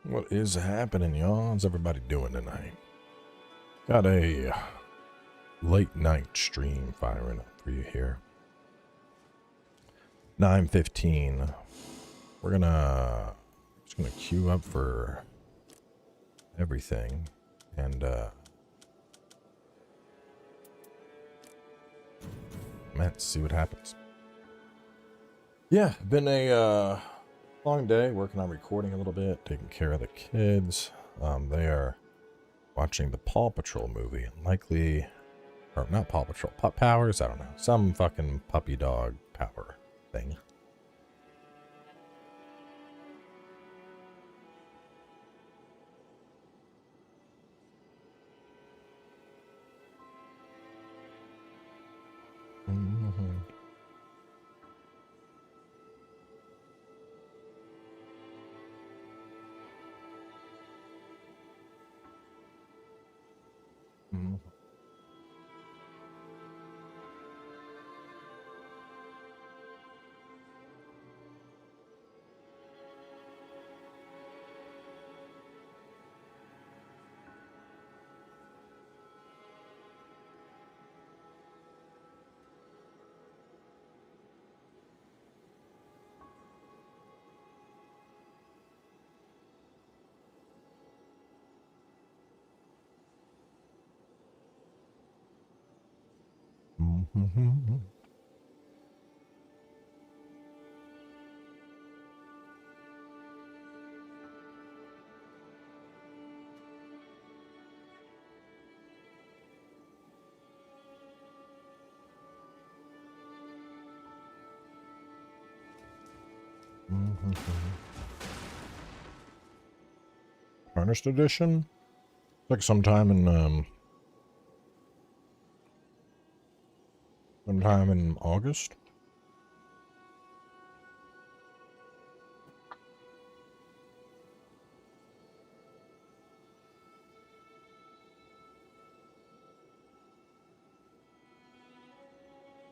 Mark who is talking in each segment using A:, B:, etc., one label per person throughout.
A: What is happening, y'all? How's everybody doing tonight? Got a late night stream firing up for you here. 9:15. We're just gonna queue up for everything and let's see what happens. Yeah, been a long day working on recording a little bit, taking care of the kids. They are watching the Paw Patrol movie, likely, or not Paw Patrol, Pup Powers, I don't know, some fucking puppy dog power thing. Harnessed edition? Like sometime in August.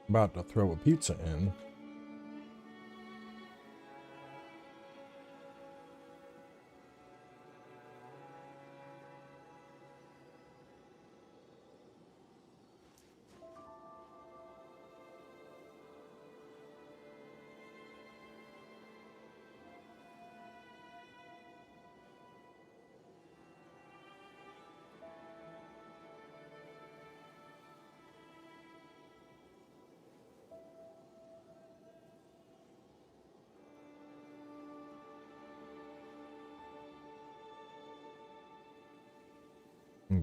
A: About to throw a pizza in.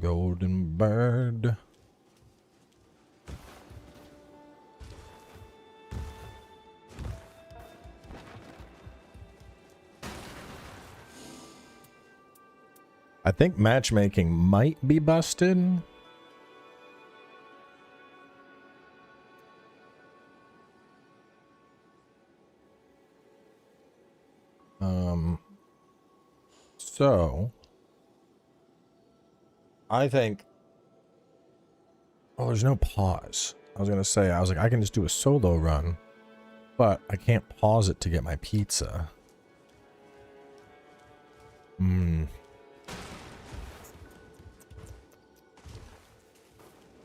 A: Golden bird. I think matchmaking might be busted. So I think, well, there's no pause. I was like, I can just do a solo run, but I can't pause it to get my pizza.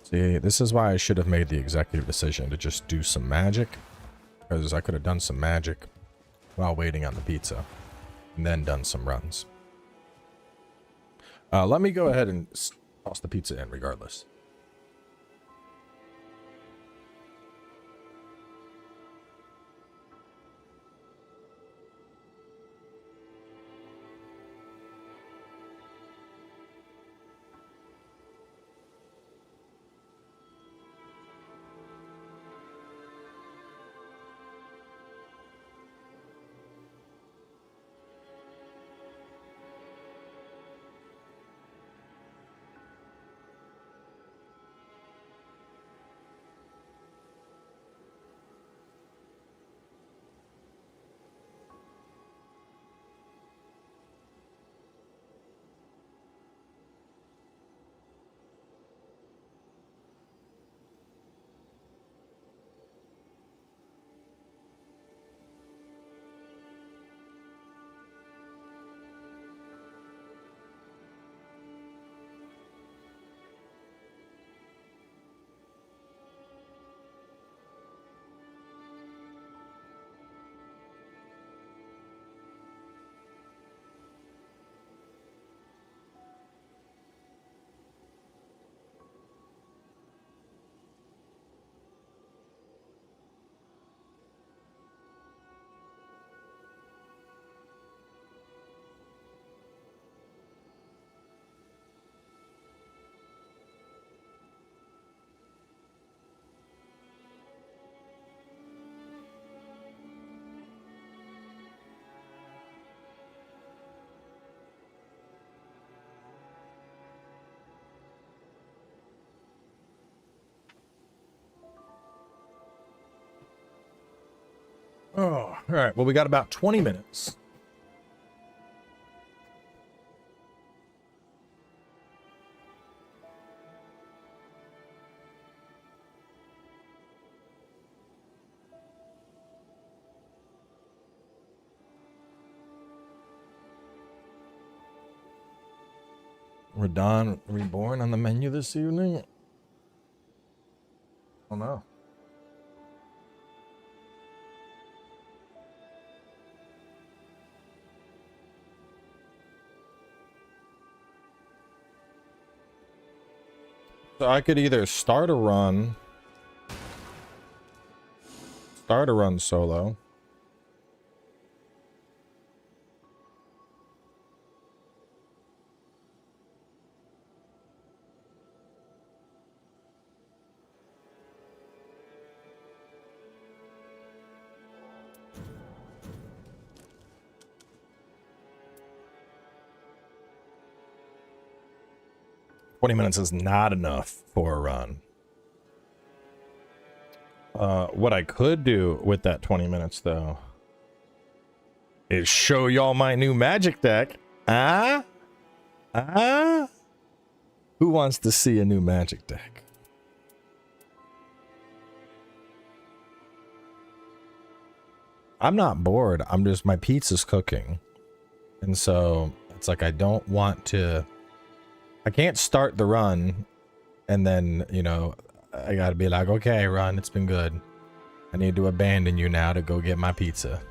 A: See, this is why I should have made the executive decision to just do some magic, because I could have done some magic while waiting on the pizza and then done some runs. Let me go ahead and toss the pizza in regardless. Oh, all right. Well, we got about 20 minutes. Radon Reborn on the menu this evening? Oh no. So I could either start a run solo. "20 minutes is not enough for a run." What I could do with that 20 minutes, though, is show y'all my new magic deck. Who wants to see a new magic deck? I'm not bored. I'm just, my pizza's cooking. And so it's like, I don't want to, I can't start the run and then, you know, I gotta be like, okay, run, it's been good. I need to abandon you now to go get my pizza.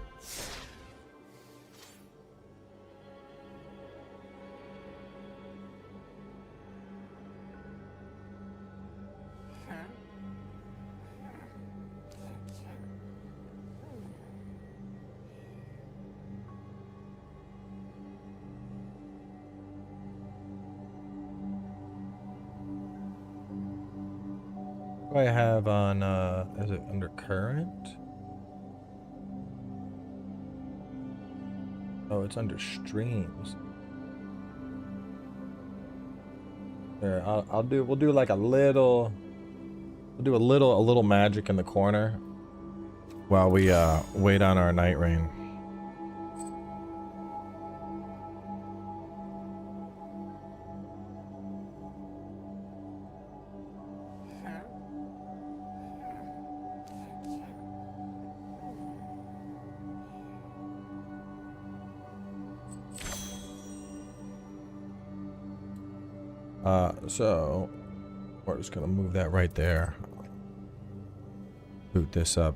A: What do I have on, is it under current? Oh, it's under streams. There, we'll do like a little magic in the corner while we, wait on our night rain. So we're just gonna move that right there. Boot this up.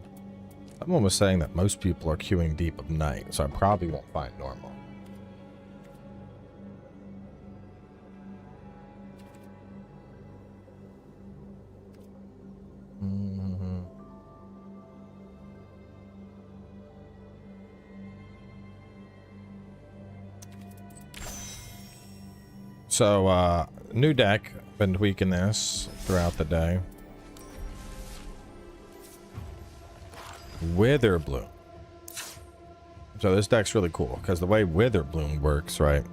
A: Someone was saying that most people are queuing Deep of Night, so I probably won't find normal. So, new deck. Been tweaking this throughout the day. Witherbloom. So this deck's really cool because the way Witherbloom works, right?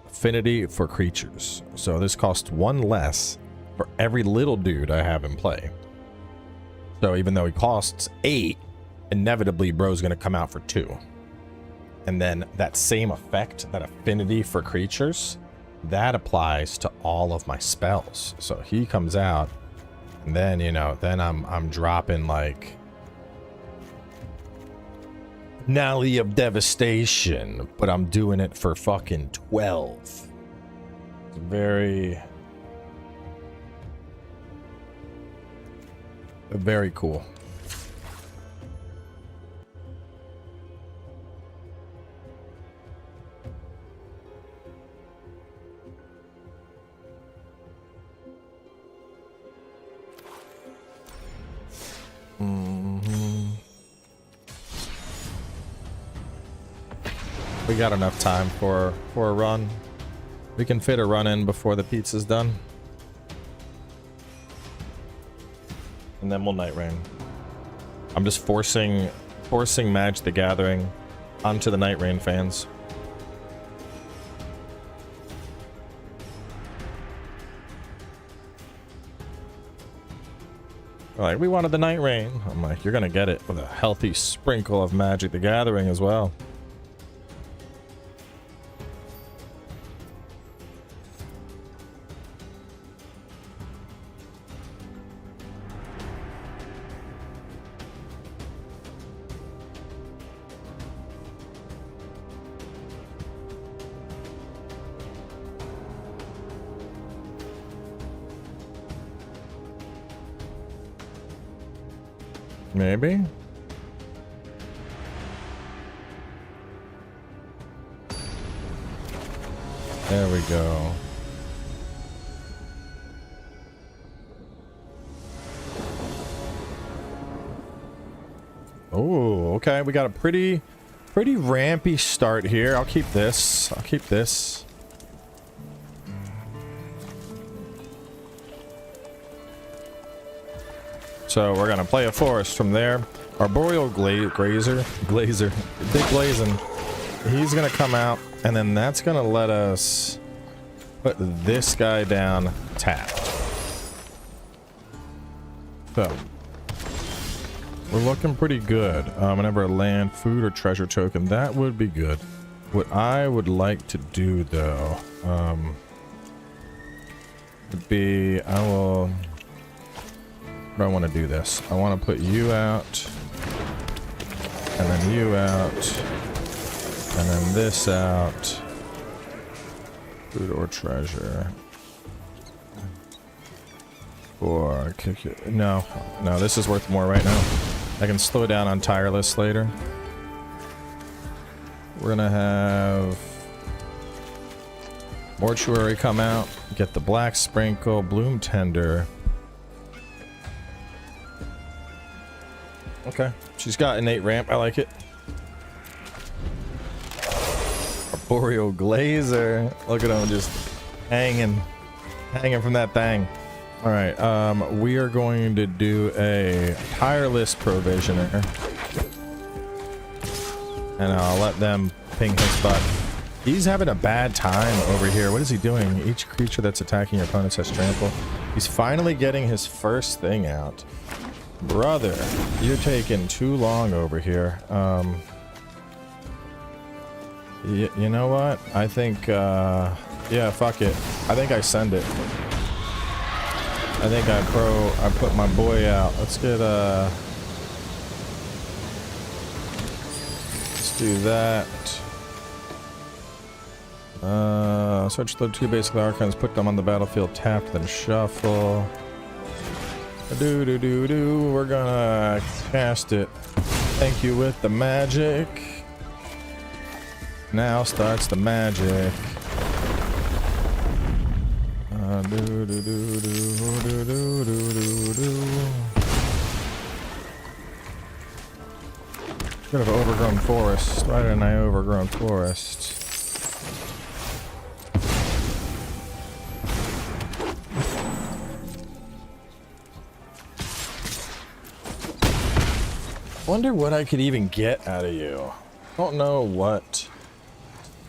A: Affinity for creatures. So this costs 1 less for every little dude I have in play. So even though he costs 8, inevitably bro's gonna come out for 2. And then that same effect, that affinity for creatures, that applies to all of my spells. So he comes out, and then, you know, then I'm dropping like Nally of Devastation, but I'm doing it for fucking 12. It's very cool. We got enough time for a run. We can fit a run in before the pizza's done. And then we'll night rain. I'm just forcing Magic the Gathering onto the night rain fans. Like, we wanted the Night Rain. I'm like, you're gonna get it with a healthy sprinkle of Magic the Gathering as well. Maybe. There we go. Oh, okay. We got a pretty rampy start here. I'll keep this. I'll keep this. So we're gonna play a forest from there. Arboreal Glazer, Big Blazin'. He's gonna come out, and then that's gonna let us put this guy down tapped. So we're looking pretty good. Whenever a land, food, or treasure token, that would be good. What I would like to do though, would be I want to do this. I want to put you out, and then you out, and then this out. Food or treasure. Or kick it. No, this is worth more right now. I can slow down on tireless later. We're gonna have Mortuary come out, get the Black Sprinkle, Bloom Tender. Okay, she's got innate ramp. I like it. Arboreal Glazer. Look at him just hanging from that thing. All right, we are going to do a tireless provisioner, and I'll let them ping his spot. He's having a bad time over here. What is he doing? Each creature that's attacking your opponent has trample. He's finally getting his first thing out. Brother, you're taking too long over here. You know what? I think, yeah, fuck it. I think I send it. I think I put my boy out. Let's get, let's do that. Search the 2 basic archons, put them on the battlefield, tap, then shuffle. We're gonna cast it. Thank you with the magic. Now starts the magic. Could have overgrown forest. Why didn't I overgrown forest? Wonder what I could even get out of you. Don't know what.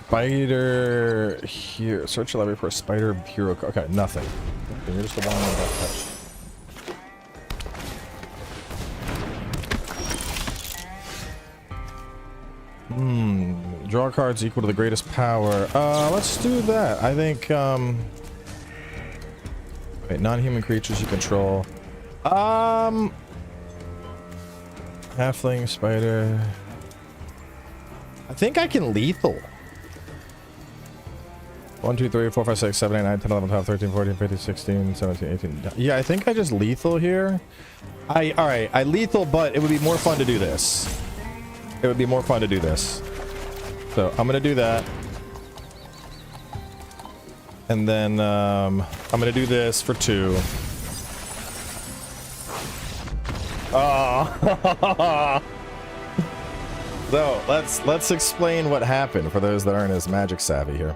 A: Spider here. Search the library for a spider hero. Okay, nothing. You're just the one that got touched. Draw cards equal to the greatest power. Let's do that. I think, wait, non-human creatures you control. Halfling, spider. I think I can lethal. 1, 2, 3, 4, 5, 6, 7, 8, 9, 10, 11, 12, 13, 14, 15, 16, 17, 18. Yeah, I think I just lethal here. Alright, I lethal, but it would be more fun to do this. It would be more fun to do this. So I'm gonna do that. And then I'm gonna do this for 2. Oh. So let's explain what happened for those that aren't as magic savvy here.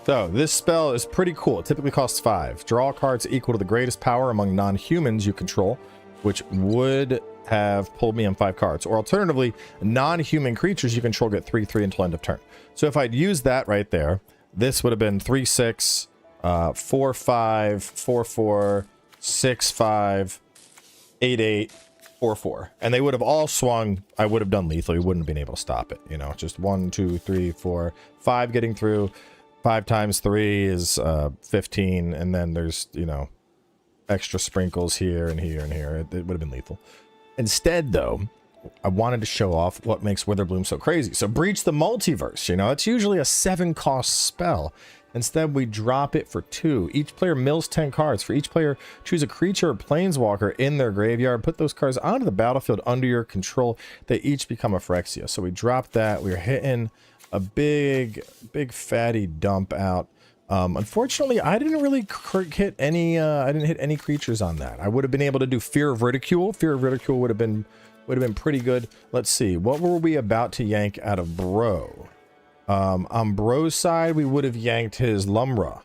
A: So this spell is pretty cool. It typically costs 5. Draw cards equal to the greatest power among non-humans you control, which would have pulled me in 5 cards. Or alternatively, non-human creatures you control get 3/3 until end of turn. So if I'd used that right there, this would have been 3/6, 4/5, 4/4, 6-5, 8-8, 4-4, and they would have all swung. I would have done lethal. We wouldn't have been able to stop it. You know, just 1, 2, 3, 4, 5 getting through. 5 times 3 is 15, and then there's, you know, extra sprinkles here and here and here. It would have been lethal. Instead, though, I wanted to show off what makes Witherbloom so crazy. So Breach the Multiverse, you know, it's usually a 7-cost spell. Instead, we drop it for 2. Each player mills 10 cards. For each player, choose a creature or planeswalker in their graveyard. Put those cards onto the battlefield under your control. They each become a Phyrexia. So we dropped that. We were hitting a big fatty dump out. Unfortunately, I didn't really hit any. I didn't hit any creatures on that. I would have been able to do Fear of Ridicule. Fear of Ridicule would have been pretty good. Let's see. What were we about to yank out of Bro? On Bro's side, we would have yanked his Lumra,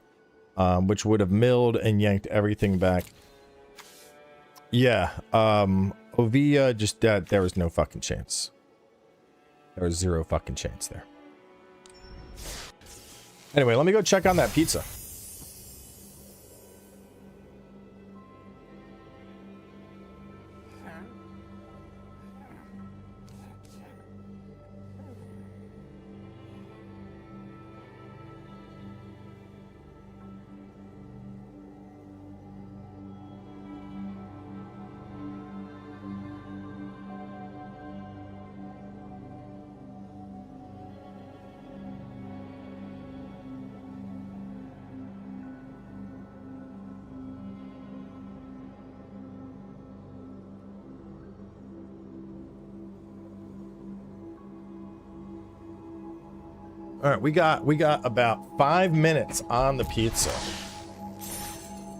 A: which would have milled and yanked everything back. Yeah, Ovia just there was no fucking chance. There was 0 fucking chance there. Anyway, let me go check on that pizza. All right, we got about 5 minutes on the pizza.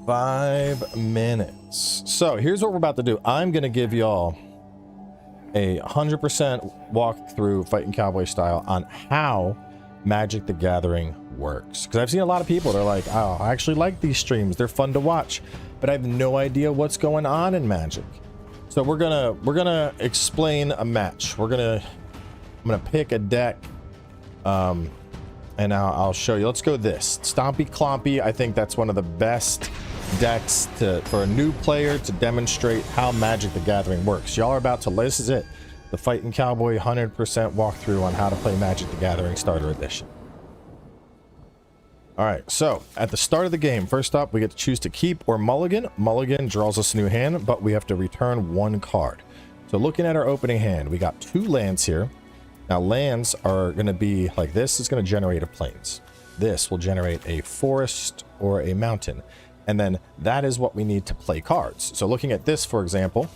A: 5 minutes. So here's what we're about to do. I'm gonna give y'all a 100% walkthrough Fighting Cowboy style on how Magic the Gathering works. Because I've seen a lot of people, they're like, oh, I actually like these streams. They're fun to watch, but I have no idea what's going on in Magic. So we're gonna explain a match. I'm gonna pick a deck. And I'll show you. Let's go this Stompy Clompy. I think that's one of the best decks for a new player to demonstrate how Magic the Gathering works. Y'all are about to, this is it, the Fighting Cowboy 100% walkthrough on how to play Magic the Gathering Starter Edition. All right, so at the start of the game, first up, we get to choose to keep or mulligan. Mulligan draws us a new hand, but we have to return 1 card. So looking at our opening hand, we got 2 lands here. Now lands are going to be like this is going to generate a plains. This will generate a forest or a mountain. And then that is what we need to play cards. So looking at this, for example,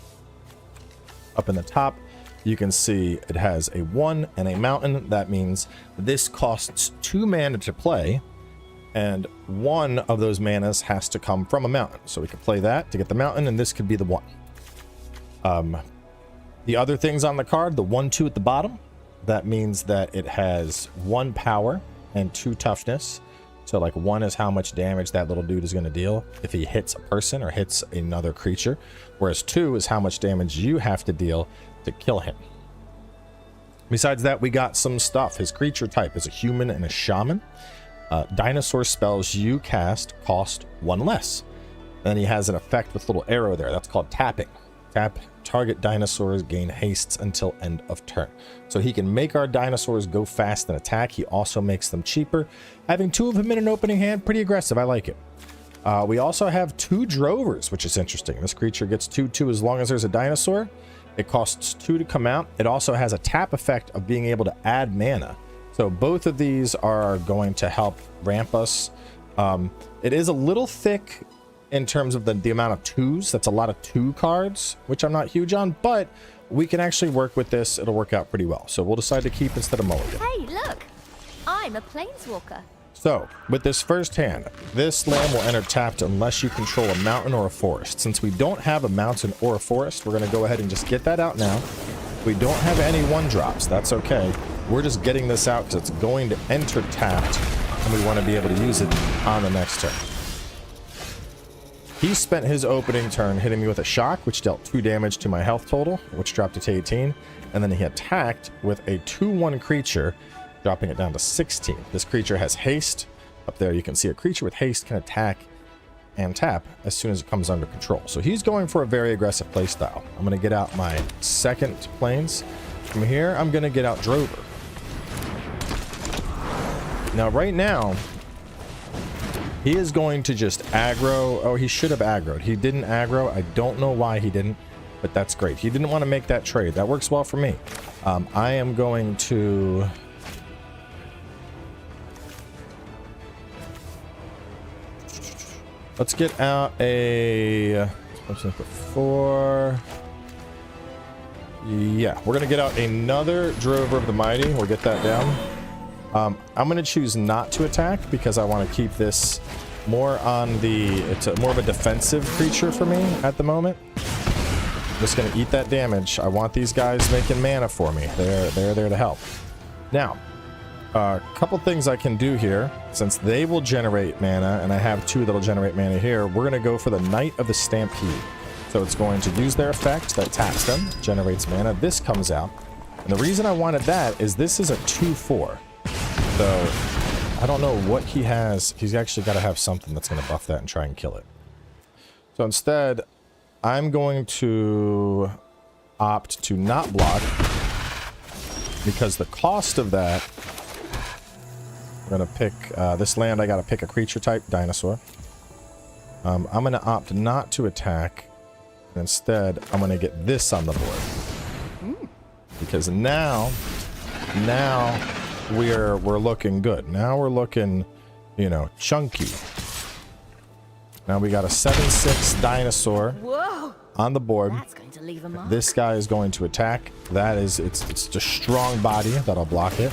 A: up in the top, you can see it has a 1 and a mountain. That means this costs 2 mana to play. And 1 of those manas has to come from a mountain. So we can play that to get the mountain, and this could be the 1. The other things on the card, the 1/2 at the bottom, that means that it has 1 power and 2 toughness. So like 1 is how much damage that little dude is going to deal if he hits a person or hits another creature. Whereas 2 is how much damage you have to deal to kill him. Besides that, we got some stuff. His creature type is a human and a shaman. Dinosaur spells you cast cost 1 less. Then he has an effect with a little arrow there. That's called tapping. Tap target dinosaurs, gain hastes until end of turn. So he can make our dinosaurs go fast and attack. He also makes them cheaper. Having 2 of them in an opening hand, pretty aggressive. I like it. We also have 2 drovers, which is interesting. This creature gets 2/2 as long as there's a dinosaur. It costs 2 to come out. It also has a tap effect of being able to add mana. So both of these are going to help ramp us. It is a little thick in terms of the amount of 2s. That's a lot of 2 cards, which I'm not huge on, but we can actually work with this. It'll work out pretty well. So we'll decide to keep instead of mulligan.
B: Hey, look! I'm a planeswalker.
A: So with this first hand, this land will enter tapped unless you control a mountain or a forest. Since we don't have a mountain or a forest, we're going to go ahead and just get that out now. We don't have any 1-drops. That's okay. We're just getting this out because it's going to enter tapped, and we want to be able to use it on the next turn. He spent his opening turn hitting me with a shock, which dealt 2 damage to my health total, which dropped it to 18. And then he attacked with a 2/1 creature, dropping it down to 16. This creature has haste. Up there you can see a creature with haste can attack and tap as soon as it comes under control. So he's going for a very aggressive play style. I'm going to get out my second planes. From here, I'm going to get out Drover. Now, right now, he is going to just aggro. Oh, he should have aggroed. He didn't aggro. I don't know why he didn't, but that's great. He didn't want to make that trade. That works well for me. I am going to... Let's get out a... What's that before? Yeah, we're going to get out another Drover of the Mighty. We'll get that down. I'm going to choose not to attack because I want to keep this more on the... It's more of a defensive creature for me at the moment. I'm just going to eat that damage. I want these guys making mana for me. They're there to help. Now, a couple things I can do here. Since they will generate mana, and I have two that'll generate mana here, we're going to go for the Knight of the Stampede. So it's going to use their effect that taps them, generates mana. This comes out. And the reason I wanted that is this is a 2/4. So I don't know what he has. He's actually got to have something that's going to buff that and try and kill it. So instead, I'm going to opt to not block because the cost of that, I'm going to pick this land. I got to pick a creature type, dinosaur. I'm going to opt not to attack. Instead, I'm going to get this on the board. Because now we're looking good. Now we're looking, you know, chunky. Now we got a 7/6 dinosaur on the board.
B: That's going to leave a mark.
A: This guy is going to attack. That is, it's a strong body that'll block it.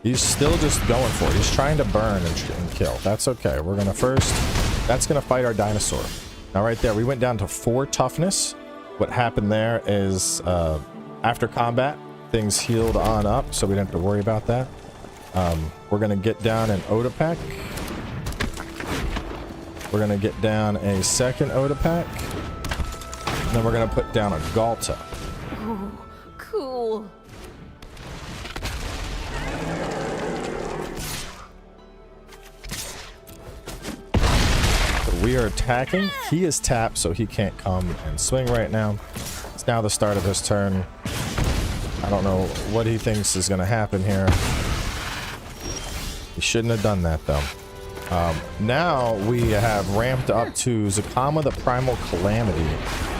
A: He's still just going for it. He's trying to burn and kill. That's okay. We're gonna first. That's gonna fight our dinosaur. Now right there, we went down to 4 toughness. What happened there is after combat, things healed on up, so we didn't have to worry about that. We're gonna get down an Odapek. We're gonna get down a second Odapek. And then we're gonna put down a Galta.
B: Ooh, cool.
A: We are attacking. He is tapped, so he can't come and swing right now. It's now the start of his turn. I don't know what he thinks is going to happen here. He shouldn't have done that, though. Now we have ramped up to Zakama the Primal Calamity,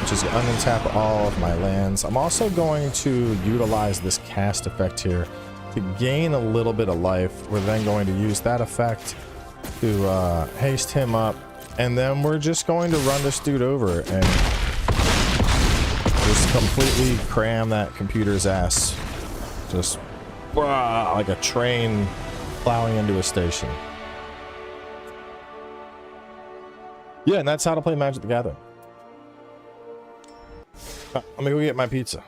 A: which is untap all of my lands. I'm also going to utilize this cast effect here to gain a little bit of life. We're then going to use that effect to haste him up. And then we're just going to run this dude over and just completely cram that computer's ass. Just like a train plowing into a station. Yeah, and that's how to play Magic the Gathering. Let me go get my pizza.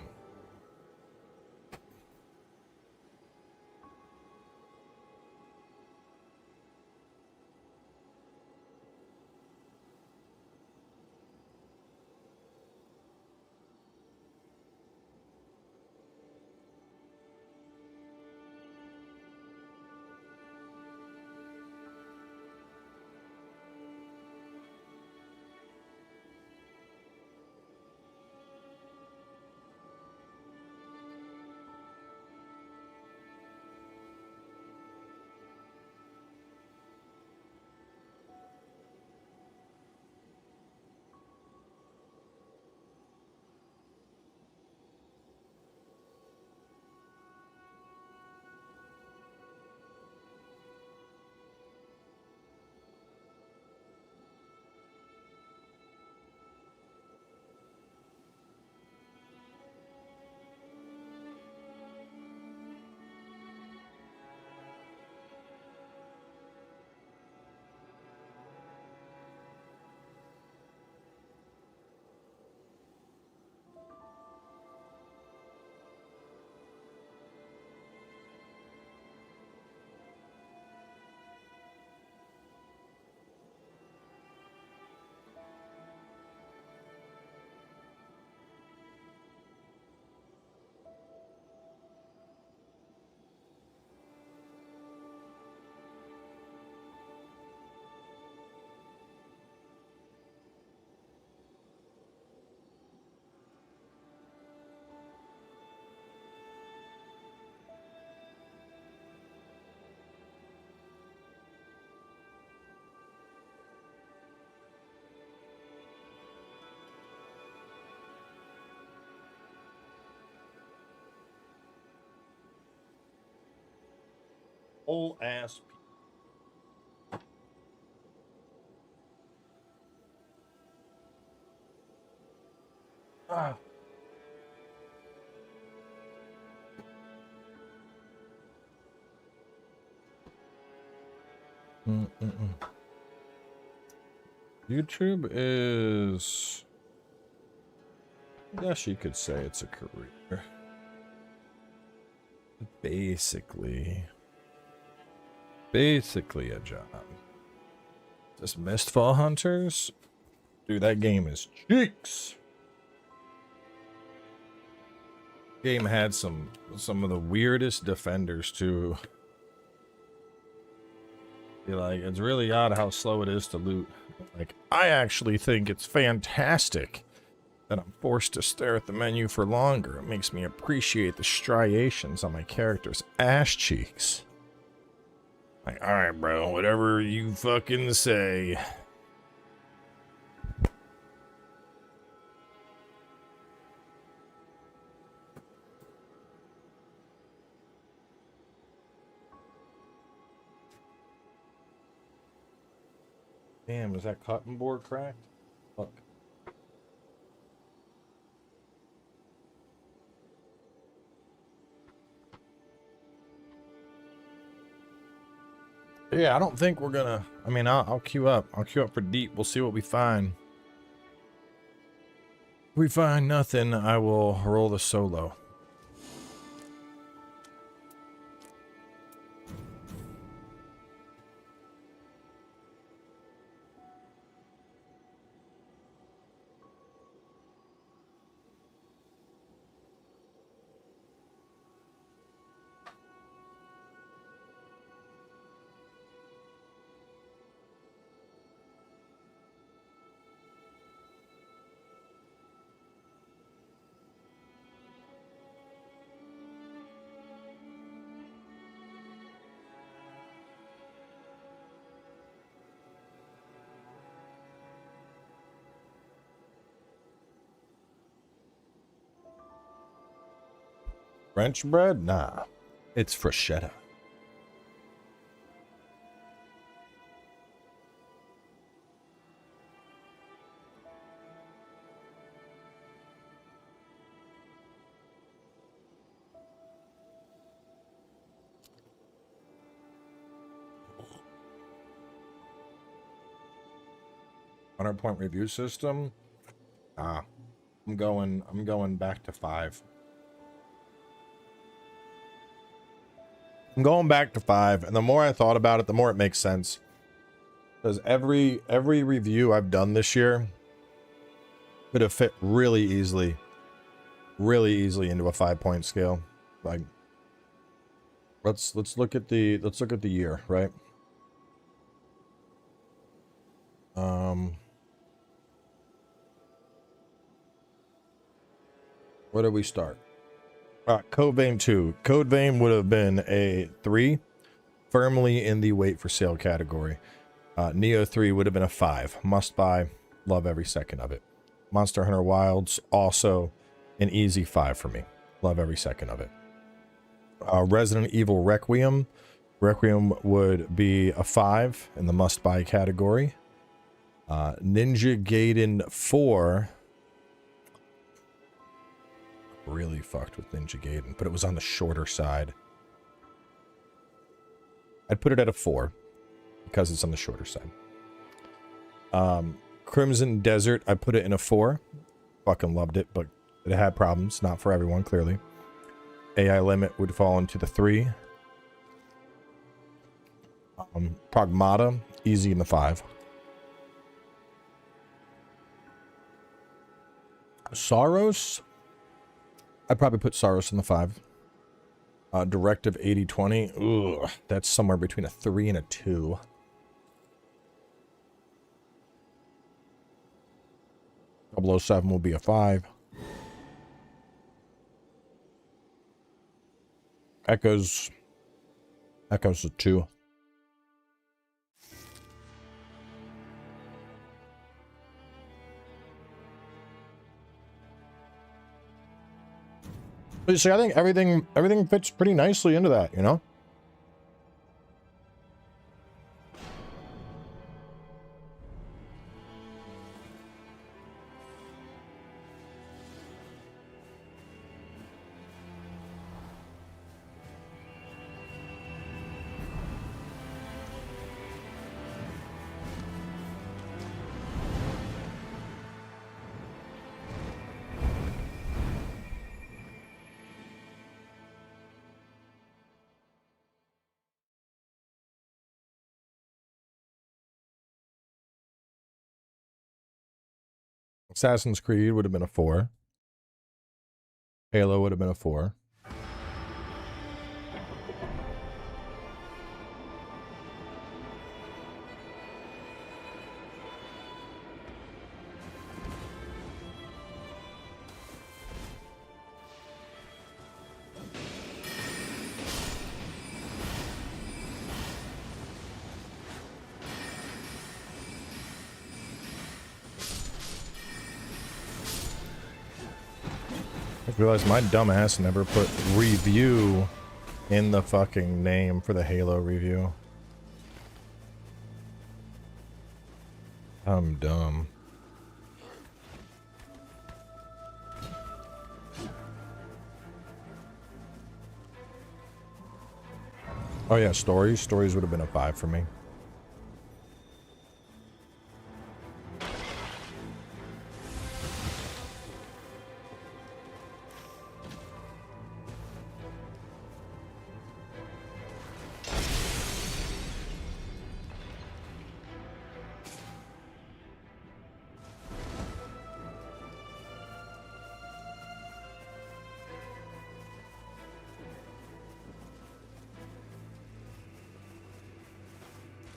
A: Whole ass. Ah. YouTube is, I guess you could say it's a career. Basically a job. This Mistfall Hunters? Dude, that game is cheeks. Game had some of the weirdest defenders too. Be like, it's really odd how slow it is to loot. Like, I actually think it's fantastic that I'm forced to stare at the menu for longer. It makes me appreciate the striations on my character's ass cheeks. Like, alright, bro, whatever you fucking say. Damn, is that cotton board cracked? Fuck. Yeah, I don't think we're gonna, I mean, I'll queue up. I'll queue up for deep. We'll see what we find. If we find nothing, I will roll the solo. French bread? Nah. It's bruschetta. .100 review system? Ah. I'm going back to 5. I'm going back to 5, and the more I thought about it, the more it makes sense. Because every review I've done this year could have fit really easily into a 5-point scale. Like, let's look at the year, right? Where do we start? Code Vein 2. Code Vein would have been a 3, firmly in the wait for sale category. Neo 3 would have been a 5. Must buy. Love every second of it. Monster Hunter Wilds, also an easy 5 for me. Love every second of it. Resident Evil Requiem. Requiem would be a 5 in the must buy category. Ninja Gaiden 4. Really fucked with Ninja Gaiden, but it was on the shorter side. I'd put it at a 4 because it's on the shorter side. Crimson Desert, I put it in a 4. Fucking loved it, but it had problems. Not for everyone, clearly. AI Limit would fall into the 3. Pragmata, easy in the 5. Saros, I'd probably put Saros in the 5. Directive 8020. Ugh, that's somewhere between a 3 and a 2. .007 will be a 5. Echoes a 2. But you see, I think everything fits pretty nicely into that, you know? Assassin's Creed would have been a 4. Halo would have been a 4. I realized my dumb ass never put review in the fucking name for the Halo review. I'm dumb. Oh yeah, stories. Stories would have been a 5 for me.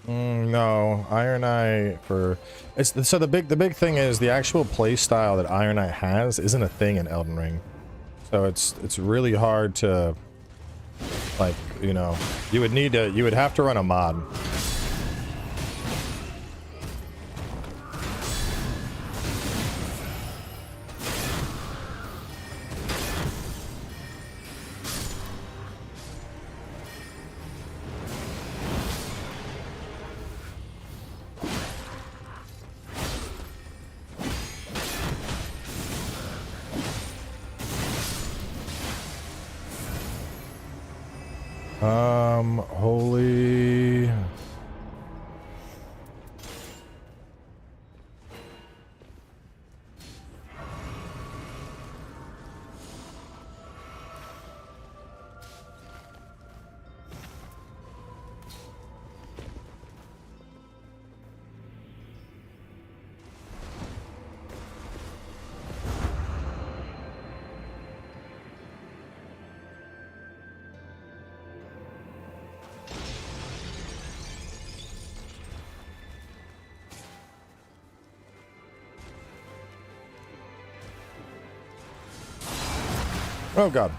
A: No, Iron Eye for it's so the big thing is the actual play style that Iron Eye has isn't a thing in Elden Ring. So it's really hard to, like, you know, you would have to run a mod. Holy. Oh god.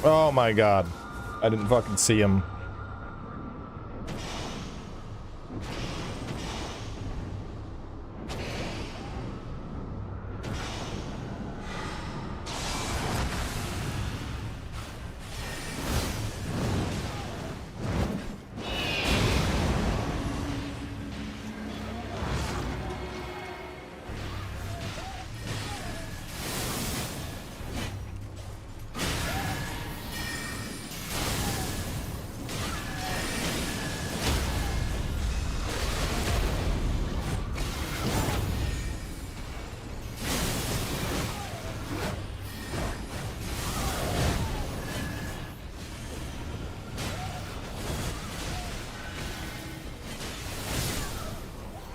A: Oh my god. I didn't fucking see him.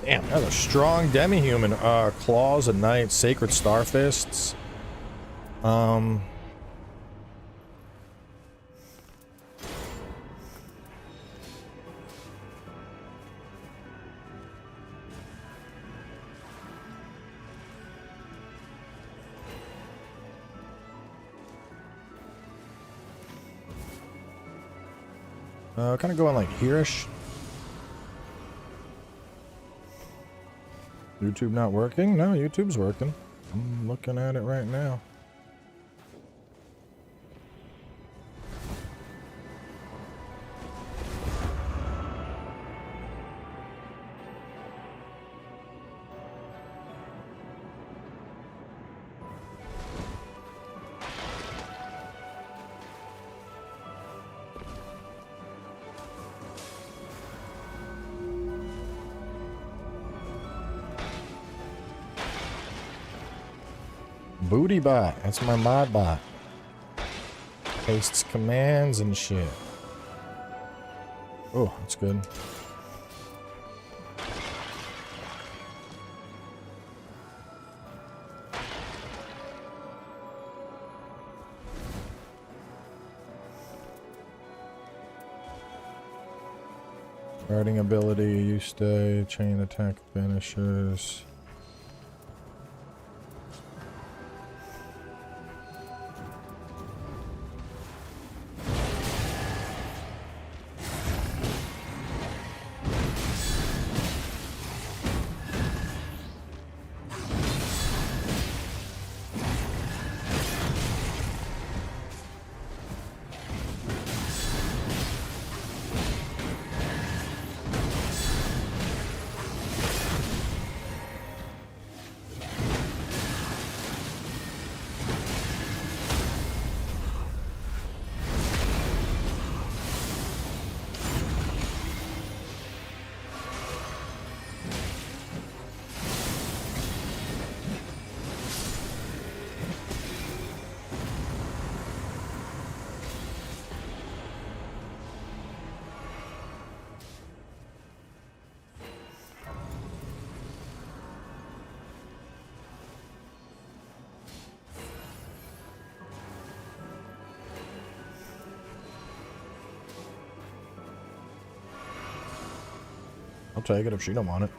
A: Damn, that's a strong demi-human. Claws of Night, Sacred Starfists. Kind of going like here-ish. YouTube not working? No, YouTube's working. I'm looking at it right now. Booty bot. That's my mod bot. Pastes commands and shit. Oh, that's good. Guarding ability, you stay, chain attack finishers. I'll take it if she don't want it.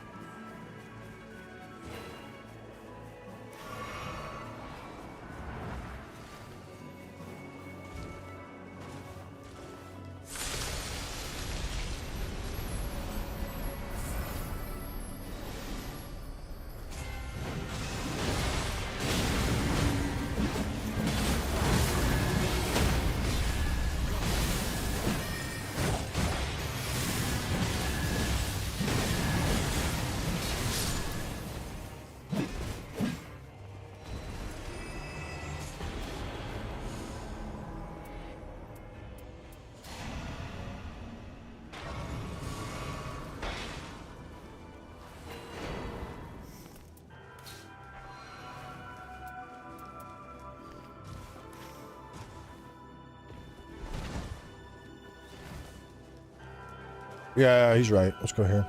A: Yeah, he's right. Let's go here.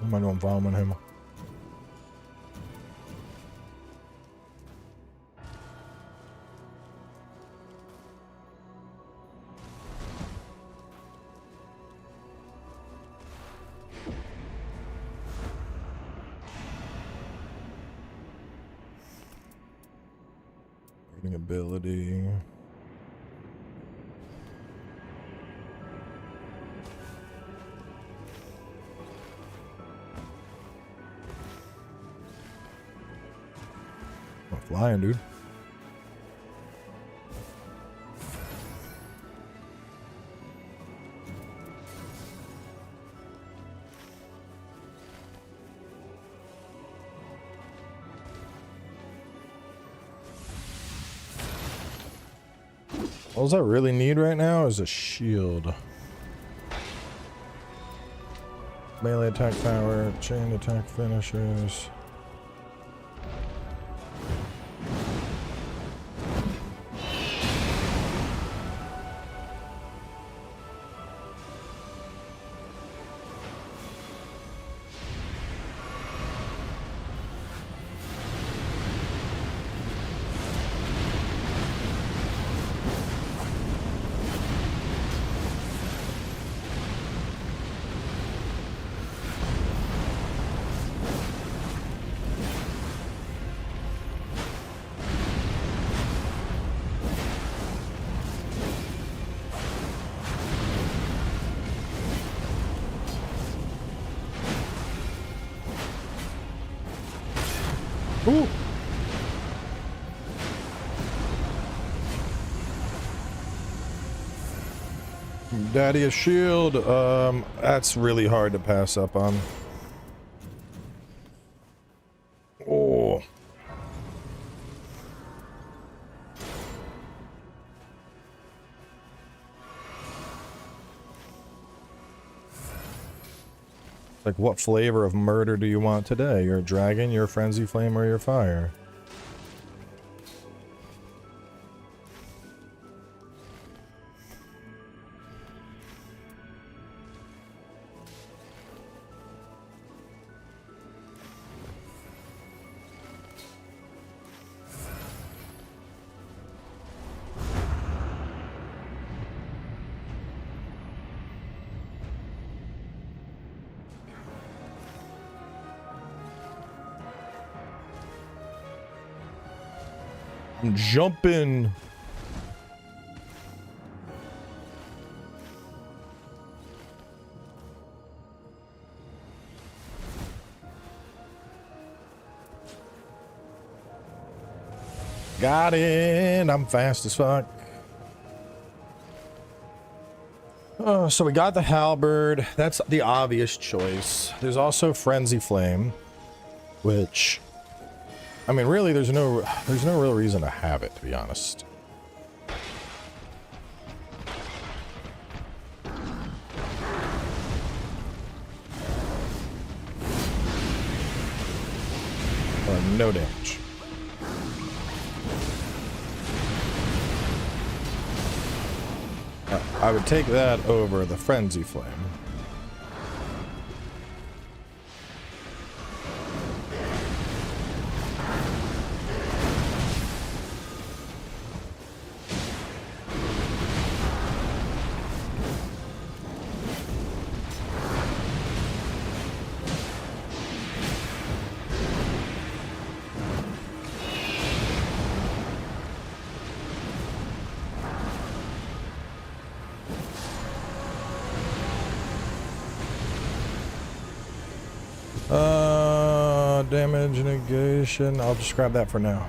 A: I might not vomit him. Reading ability. Flying, dude. All I really need right now is a shield. Melee attack power, chain attack finishers. Ooh. Daddy, a shield. That's really hard to pass up on. Oh. Like, what flavor of murder do you want today? Your dragon, your frenzy flame, or your fire? I'm jumping. Got it. I'm fast as fuck. So we got the halberd. That's the obvious choice. There's also frenzy flame, which, I mean, really, there's no real reason to have it, to be honest. No damage. I would take that over the frenzy flame. Damage negation. I'll just grab that for now.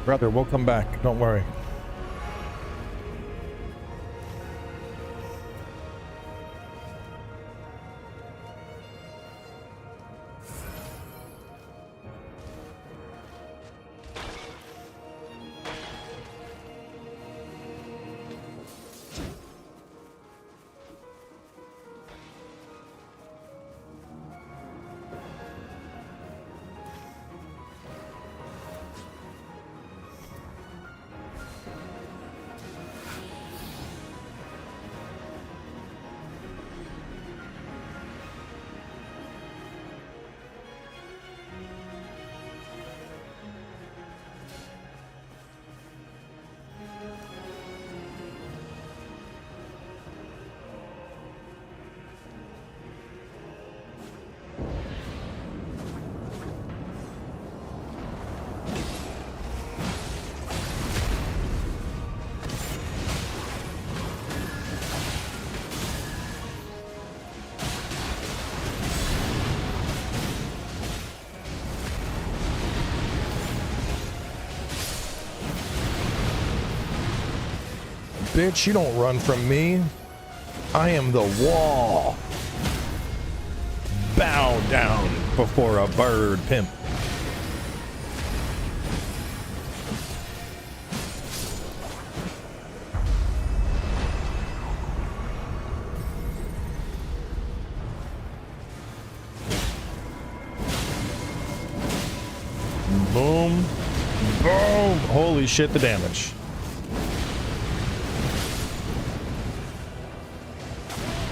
A: Brother, we'll come back. Don't worry. Bitch, you don't run from me. I am the wall. Bow down before a bird pimp. Boom. Boom. Holy shit, the damage.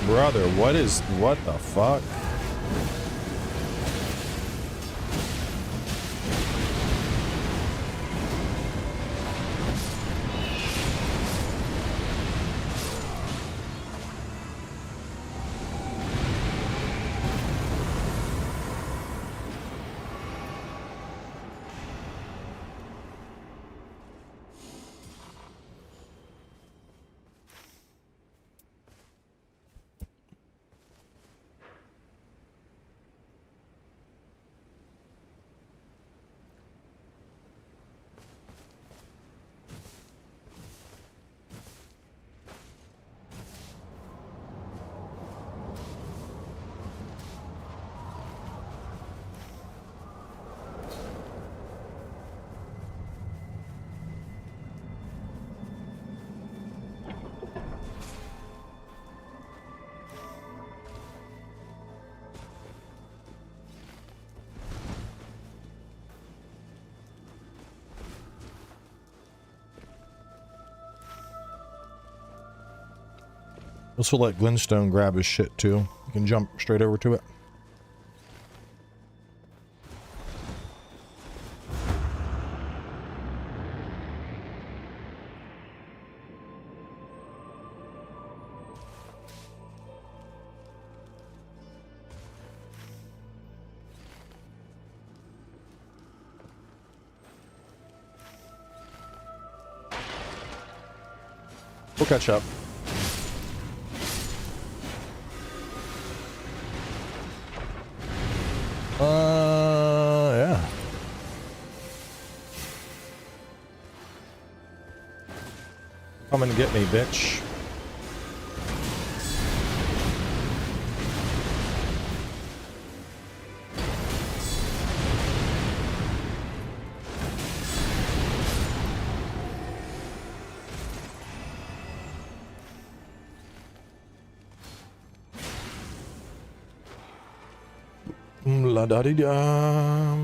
A: Brother, what the fuck? This will let Glintstone grab his shit too. You can jump straight over to it. We'll catch up. Yeah. Come and get me, bitch. La da di da.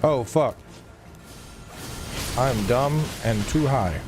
A: Oh, fuck. I'm dumb and too high.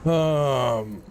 A: Um.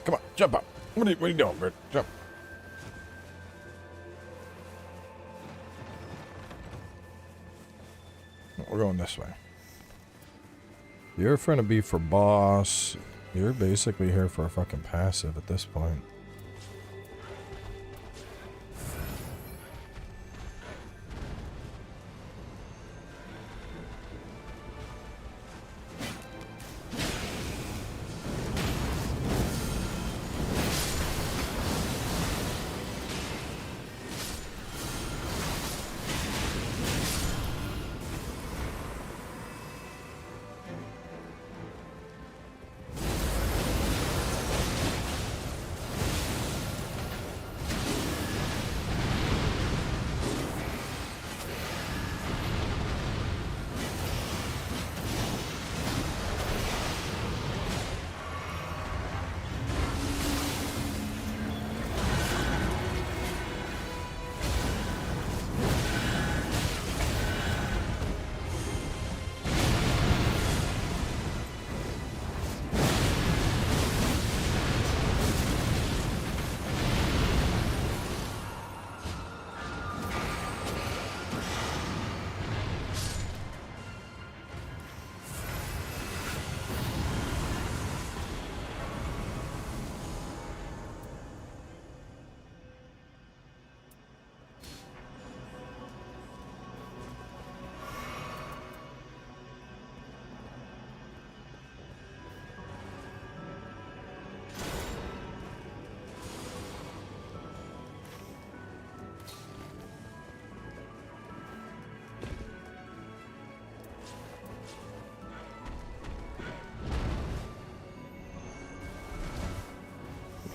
A: Come on, jump up. What are you doing, Bert? Jump. We're going this way. You're trying to be for boss. You're basically here for a fucking passive at this point.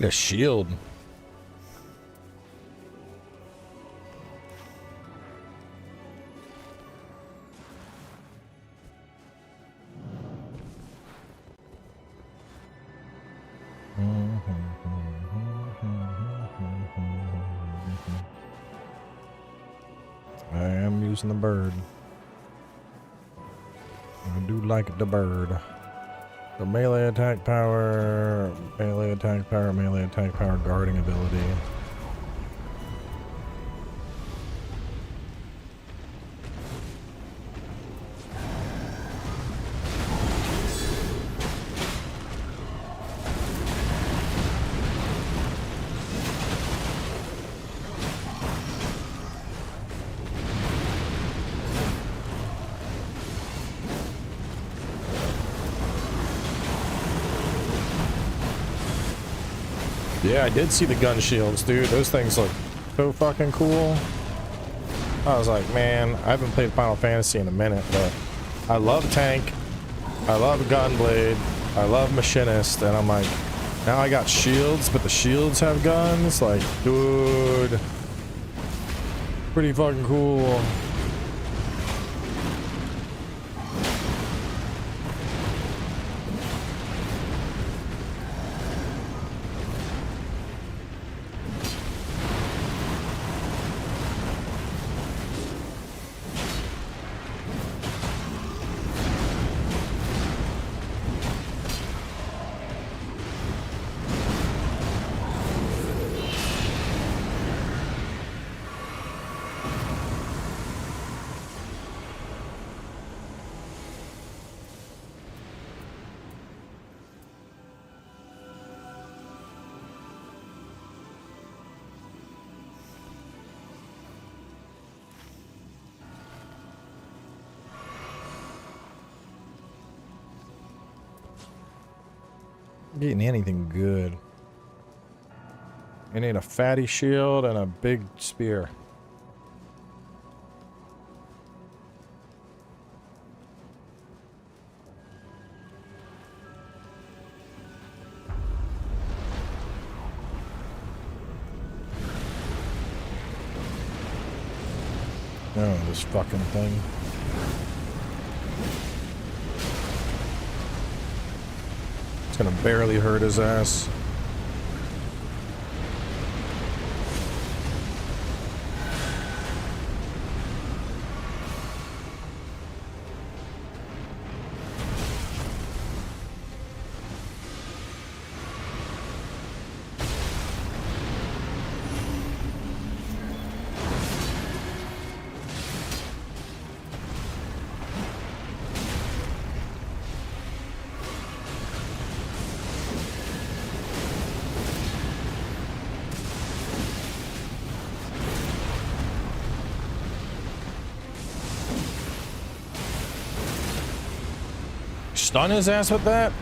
A: A shield. I am using the bird. I do like the bird. The melee attack power, melee attack power, melee attack power, guarding ability. Yeah, I did see the gun shields, dude. Those things look so fucking cool. I was like, man, I haven't played Final Fantasy in a minute, but I love tank, I love gunblade, I love machinist, and I'm like, now I got shields, but the shields have guns. Like, dude, pretty fucking cool. Getting anything good. I need a fatty shield and a big spear. Oh, this fucking thing. Gonna barely hurt his ass. Stun his ass with that?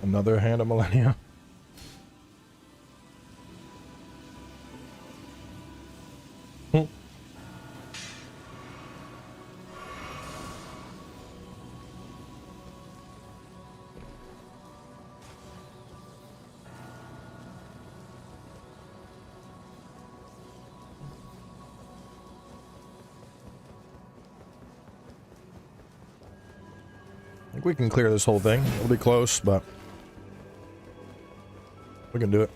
A: Another hand of millennia. I think we can clear this whole thing. It'll be close, but we can do it.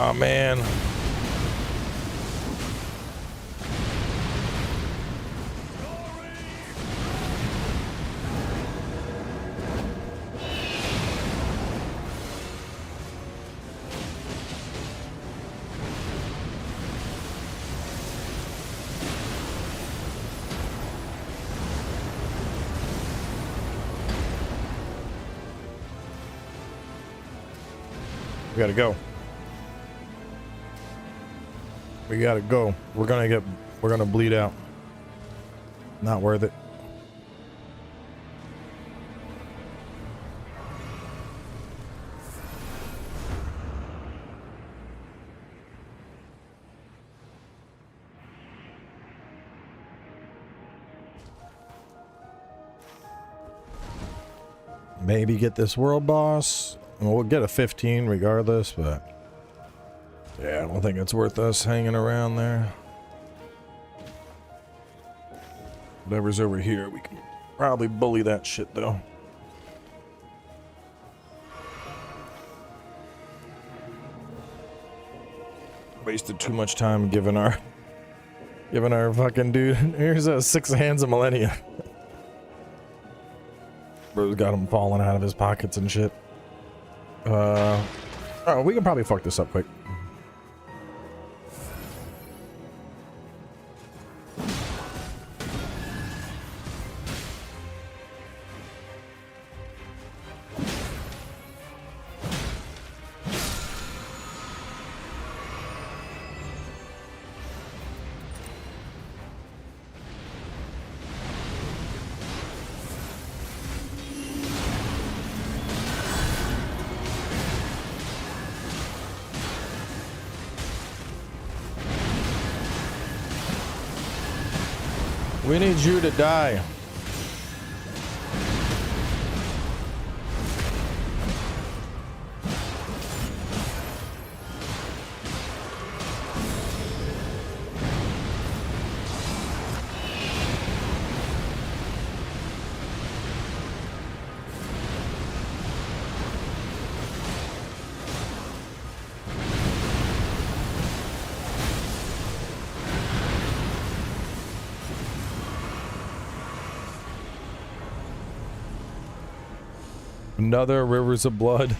A: Oh man. We gotta go. We gotta go. We're gonna bleed out. Not worth it. Maybe get this world boss. Well, we'll get a 15 regardless, but yeah, I don't think it's worth us hanging around there. Whatever's over here, we can probably bully that shit though. Wasted too much time giving our fucking dude. Here's a 6 hands of millennia. Bro's got him falling out of his pockets and shit. Oh, we can probably fuck this up quick. We need you to die. Another rivers of blood.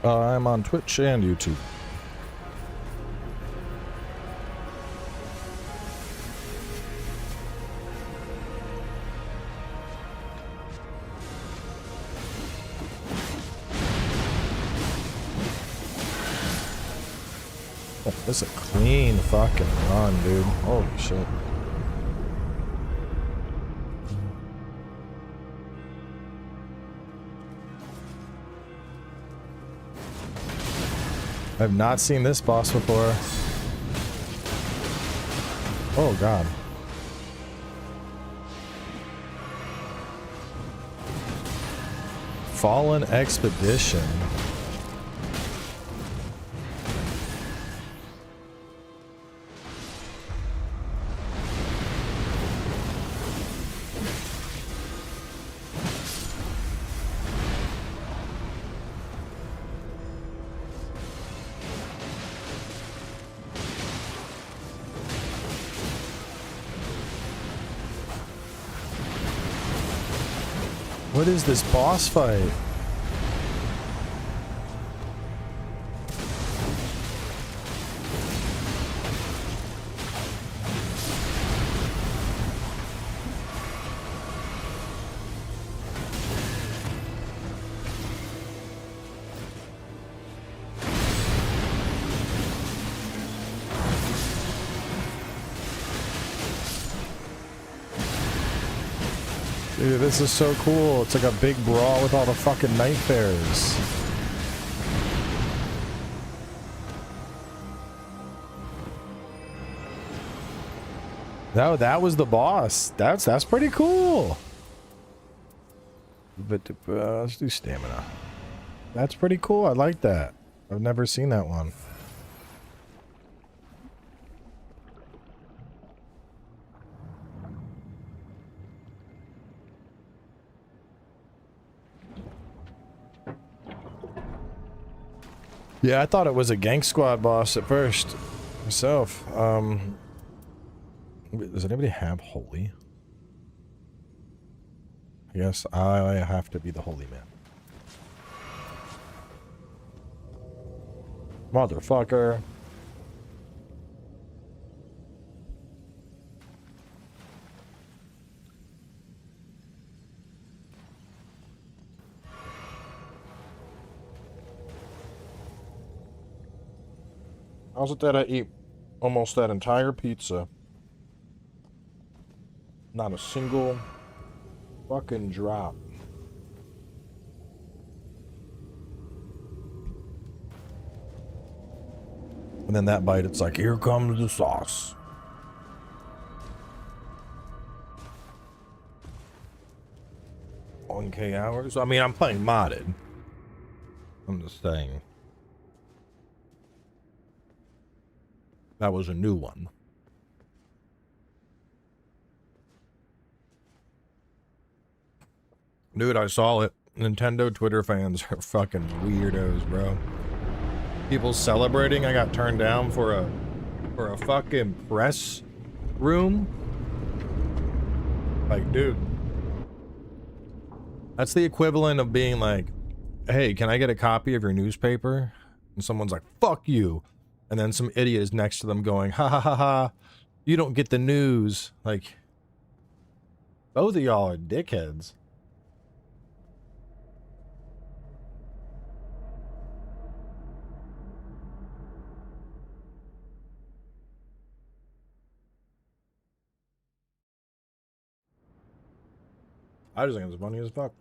A: I'm on Twitch and YouTube. This is a clean fucking run, dude. Holy shit. I've not seen this boss before. Oh god. Fallen Expedition. What is this boss fight? Dude, this is so cool. It's like a big brawl with all the fucking night bears. No, that was the boss. That's pretty cool. But let's do stamina. That's pretty cool. I like that. I've never seen that one. Yeah, I thought it was a gang squad boss at first myself. Does anybody have holy? I guess I have to be the holy man. Motherfucker. How's it that I eat almost that entire pizza? Not a single fucking drop. And then that bite, it's like, here comes the sauce. $1K hours? I mean, I'm playing modded. I'm just saying. That was a new one. Dude, I saw it. Nintendo Twitter fans are fucking weirdos, bro. People celebrating I got turned down for a fucking press room. Like, dude. That's the equivalent of being like, hey, can I get a copy of your newspaper? And someone's like, fuck you. And then some idiot is next to them going, ha ha ha ha, you don't get the news. Like, both of y'all are dickheads. I just think it's funny as fuck.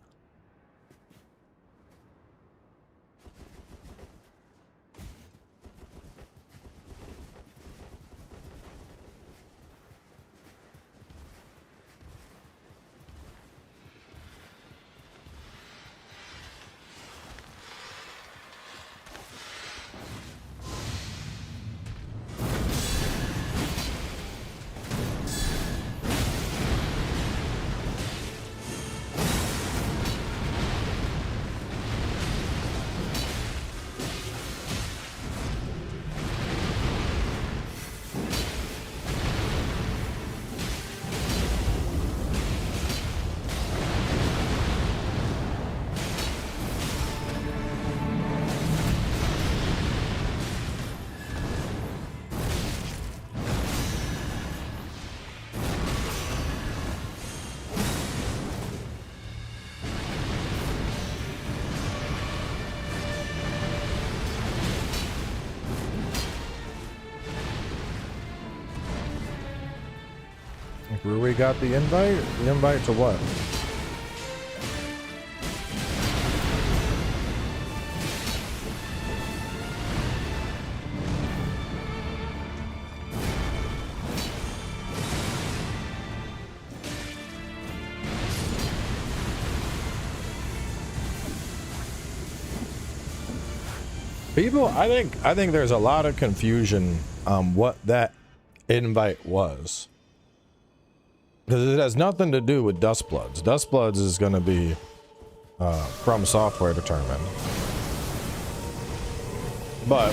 A: Where we got the invite? The invite to what? People, I think there's a lot of confusion on what that invite was. Because it has nothing to do with Dustbloods. Dustbloods is going to be from software determined. But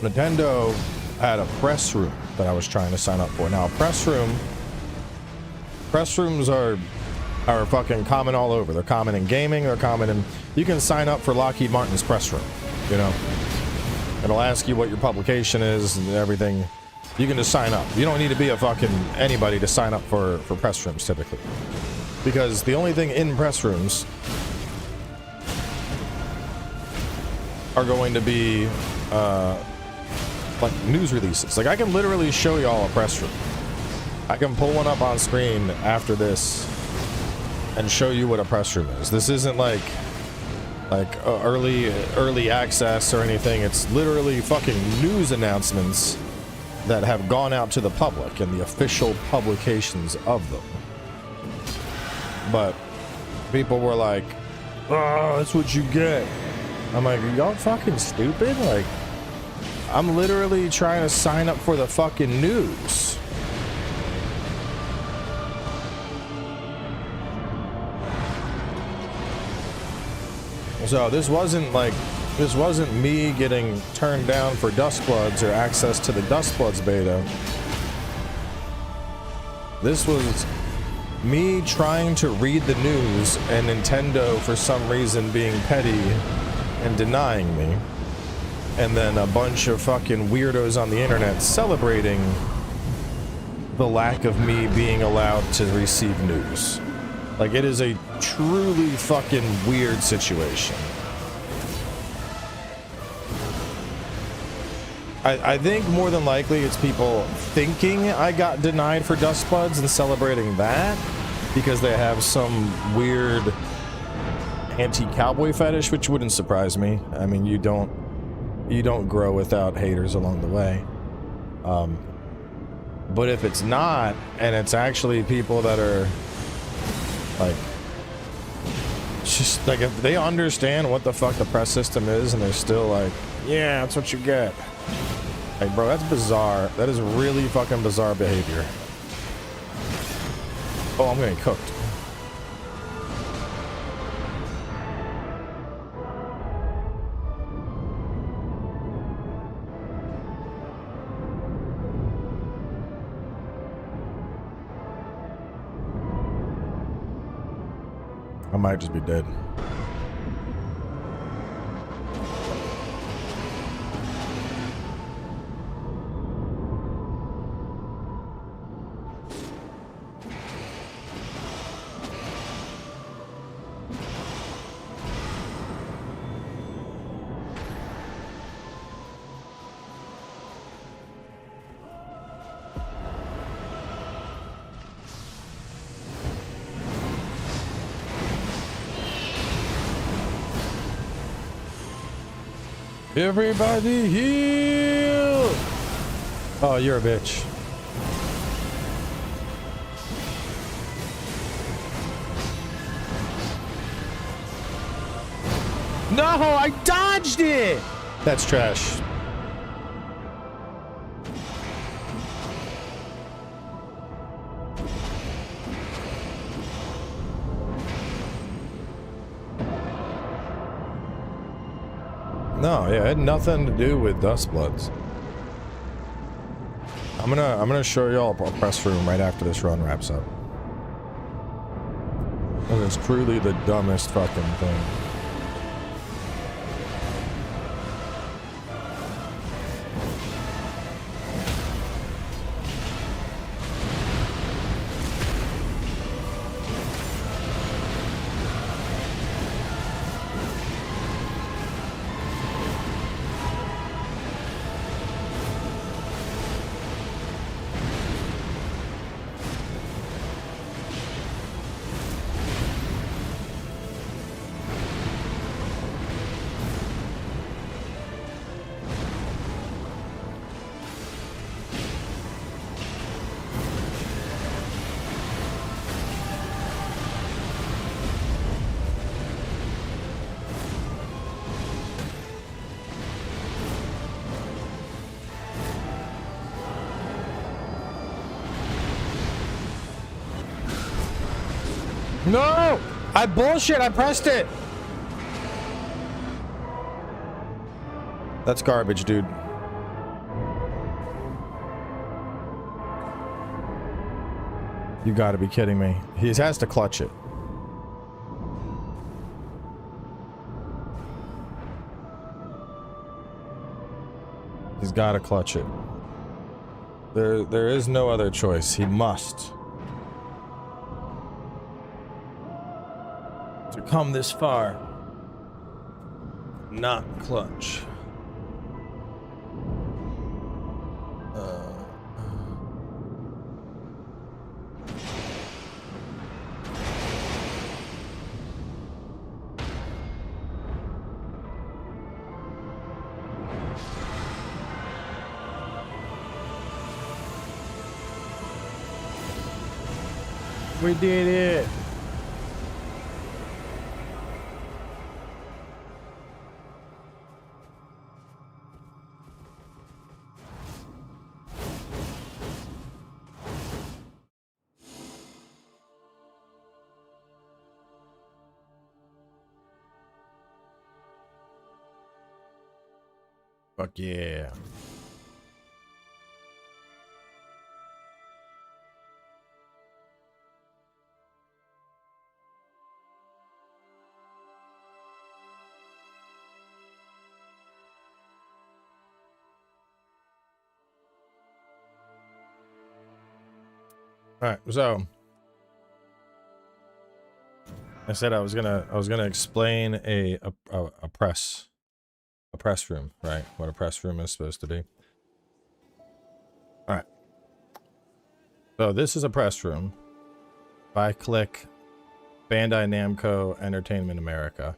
A: Nintendo had a press room that I was trying to sign up for. Now, press rooms are fucking common all over. They're common in gaming. They're common in... You can sign up for Lockheed Martin's press room, you know. It'll ask you what your publication is and everything. You can just sign up. You don't need to be a fucking anybody to sign up for press rooms typically. Because the only thing in press rooms are going to be like news releases. Like I can literally show y'all a press room. I can pull one up on screen after this and show you what a press room is. This isn't like early access or anything. It's literally fucking news announcements that have gone out to the public and the official publications of them. But people were like, oh, that's what you get. I'm like, are y'all fucking stupid? Like, I'm literally trying to sign up for the fucking news. So this wasn't me getting turned down for Dustbloods or access to the Dustbloods beta. This was me trying to read the news and Nintendo for some reason being petty and denying me. And then a bunch of fucking weirdos on the internet celebrating the lack of me being allowed to receive news. Like, it is a truly fucking weird situation. I think more than likely it's people thinking I got denied for Dustbloods and celebrating that because they have some weird anti-cowboy fetish, which wouldn't surprise me. I mean, you don't grow without haters along the way. But if it's not, and it's actually people that are like, just like, if they understand what the fuck the press system is and they're still like, yeah, that's what you get. Like, bro, that's bizarre. That is really fucking bizarre behavior. Oh, I'm getting cooked. I might just be dead. Everybody heal! Oh, you're a bitch. No, I dodged it! That's trash. No, yeah, it had nothing to do with Dustbloods. I'm gonna show y'all a press room right after this run wraps up. And it's truly the dumbest fucking thing. No! I bullshit, I pressed it! That's garbage, dude. You gotta be kidding me. He has to clutch it. He's gotta clutch it. There is no other choice. He must. To come this far, not clutch. We did it. Fuck yeah. All right, so I said I was gonna explain a press room, right? What a press room is supposed to be. All right. So this is a press room. If I click Bandai Namco Entertainment America,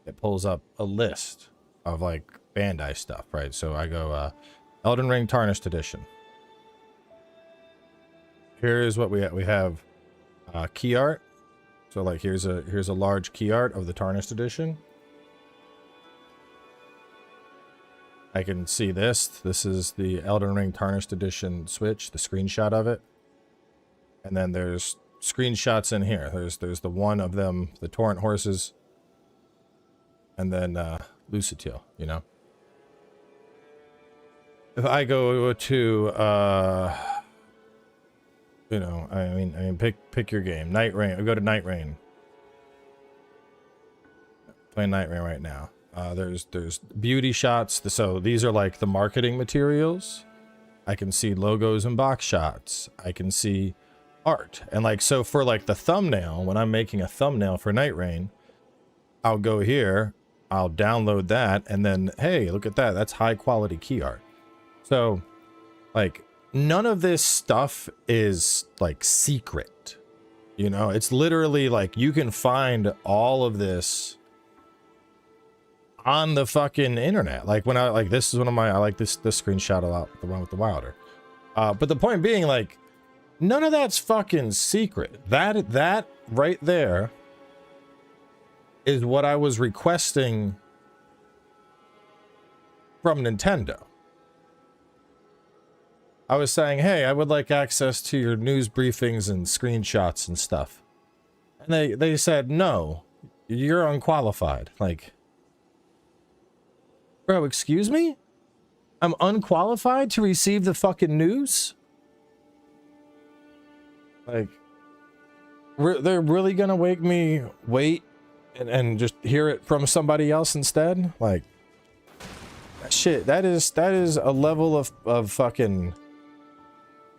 A: it pulls up a list of like Bandai stuff, right? So I go Elden Ring Tarnished Edition. Here's what we have key art. So like here's a large key art of the Tarnished Edition. I can see this. This is the Elden Ring Tarnished Edition Switch, the screenshot of it. And then there's screenshots in here. There's the one of them, the Torrent Horses, and then Lucatiel, you know. If I go to you know, I mean pick your game. Night Rain. I go to Night Rain. Playing Night Rain right now. There's beauty shots. So these are like the marketing materials. I can see logos and box shots. I can see art. And like, so for like the thumbnail, when I'm making a thumbnail for Night Rain, I'll go here, I'll download that, and then, hey, look at that. That's high quality key art. So like none of this stuff is like secret, you know, it's literally like you can find all of this on the fucking internet. Like when I like, this is one of my, I like this screenshot a lot, the one with the Wilder. But the point being, like, none of that's fucking secret. That right there is what I was requesting from Nintendo. I was saying, hey, I would like access to your news briefings and screenshots and stuff. And they said, no, you're unqualified. Like, bro, excuse me? I'm unqualified to receive the fucking news? Like, they're really gonna make me wait and just hear it from somebody else instead? Like, shit, that is a level of fucking,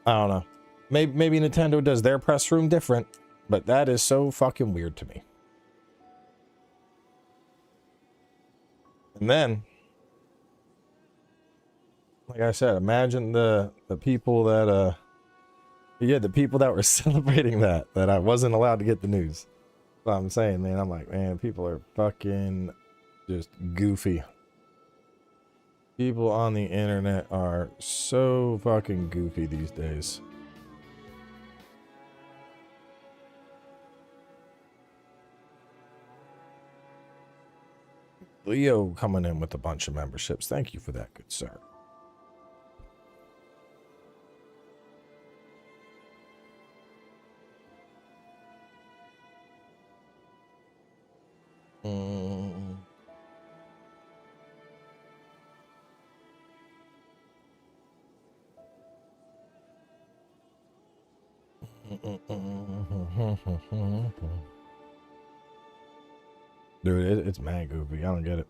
A: I don't know. Maybe Nintendo does their press room different, but that is so fucking weird to me. And then, like I said, imagine the people that yeah, the people that were celebrating that I wasn't allowed to get the news. That's what I'm saying, man. I'm like, man, people are fucking just goofy. People on the internet are so fucking goofy these days. Leo coming in with a bunch of memberships. Thank you for that, good sir. Dude, it's mad goofy. I don't get it.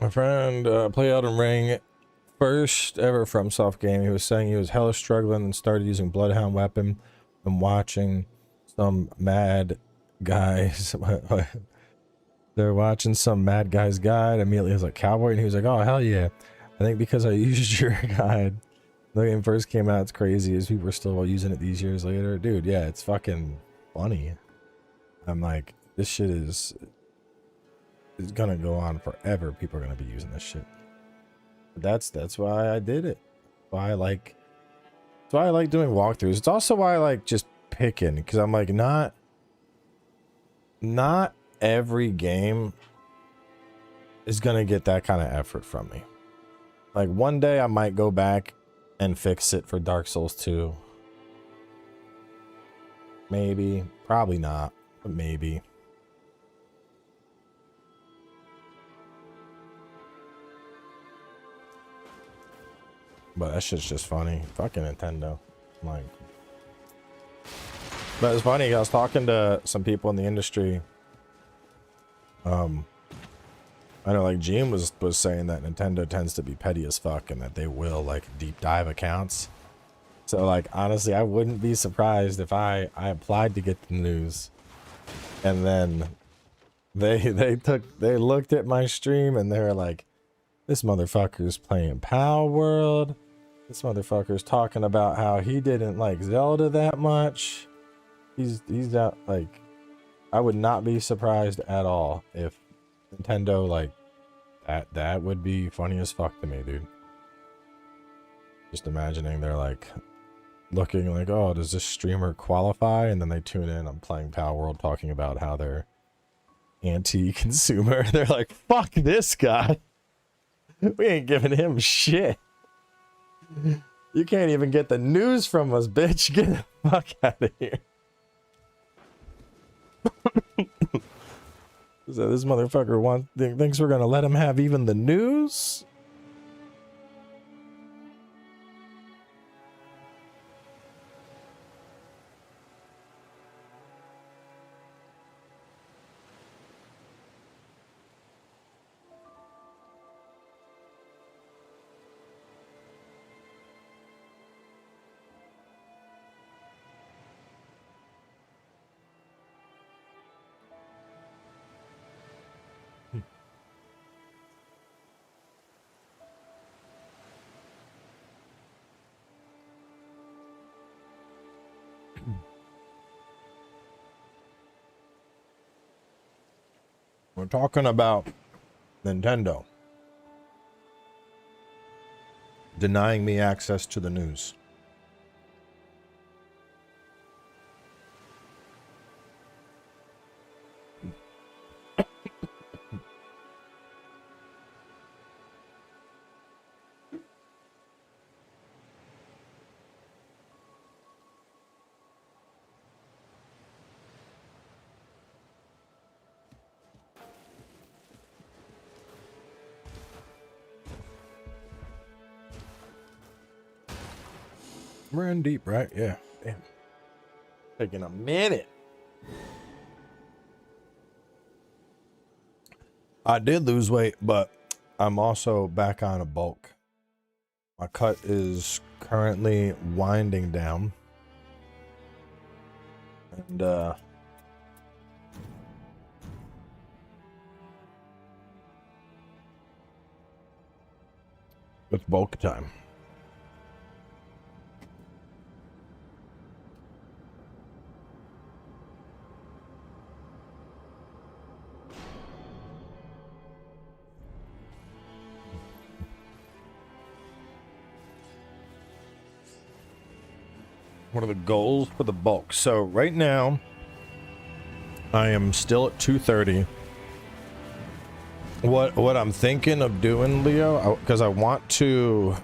A: My friend played Elden Ring, first ever FromSoft game. He was saying he was hella struggling and started using Bloodhound weapon and watching some mad guys. They're watching some mad guy's guide. Immediately he was like, Cowboy, and he was like, oh hell yeah. I think because I used your guide. The game first came out, it's crazy as people are still using it these years later. Dude, yeah, it's fucking funny. I'm like, this shit is gonna go on forever. People are gonna be using this shit. But that's why I did it. That's why I like doing walkthroughs. It's also why I like just picking, because I'm like, not every game is gonna get that kind of effort from me. Like one day I might go back and fix it for Dark Souls 2. Maybe, probably not, but maybe. But that shit's just funny. Fucking Nintendo. Like, but it's funny, I was talking to some people in the industry. I know like Gene was saying that Nintendo tends to be petty as fuck and that they will like deep dive accounts. So like honestly, I wouldn't be surprised if I applied to get the news and then they looked at my stream and they were like, this motherfucker's playing Power World. This motherfucker's talking about how he didn't like Zelda that much. He's not like, I would not be surprised at all if Nintendo like that would be funny as fuck to me, dude. Just imagining they're like looking like, oh, does this streamer qualify? And then they tune in, I'm playing Power World talking about how they're anti-consumer. They're like, fuck this guy. We ain't giving him shit. You can't even get the news from us, bitch. Get the fuck out of here. So this motherfucker thinks we're gonna let him have even the news? We're talking about Nintendo denying me access to the news. We're in deep, right? Yeah. Damn. Taking a minute. I did lose weight, but I'm also back on a bulk. My cut is currently winding down. And it's bulk time. What are the goals for the bulk? So right now, I am still at 230. What I'm thinking of doing, Leo, because I want to,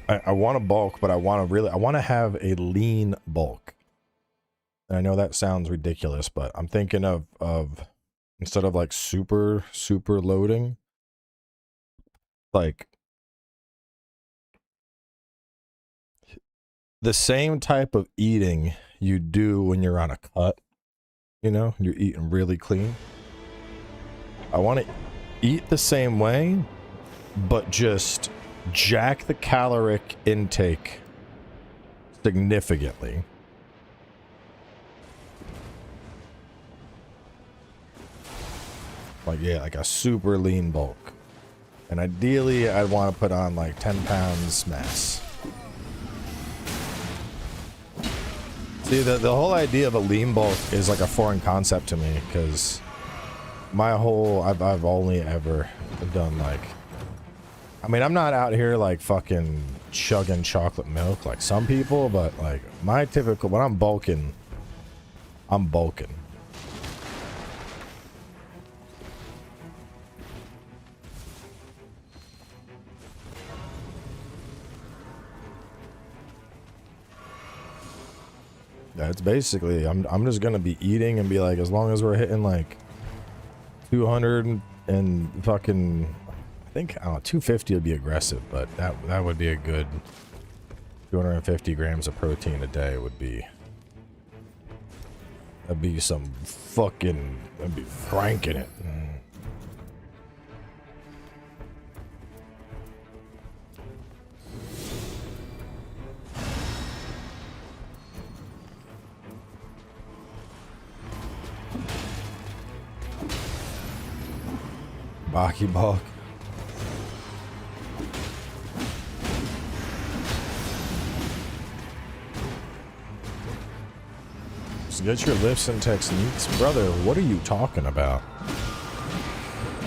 A: I want to bulk, but I want to have a lean bulk. And I know that sounds ridiculous, but I'm thinking of instead of like super loading, like the same type of eating you do when you're on a cut, you know, you're eating really clean. I want to eat the same way, but just jack the caloric intake significantly. Like, yeah, like a super lean bulk. And ideally, I'd want to put on like 10 pounds mass. See, the whole idea of a lean bulk is like a foreign concept to me, because my whole, I've only ever done like, I mean, I'm not out here like fucking chugging chocolate milk like some people, but like my typical, when I'm bulking, I'm bulking. Yeah, it's basically I'm just gonna be eating and be like, as long as we're hitting like 200 and fucking, I think, I don't know, 250 would be aggressive, but that would be a good 250 grams of protein a day would be. That'd be some fucking, I'd be cranking it. Baki Bok. So get your lifts and techniques. Brother, what are you talking about?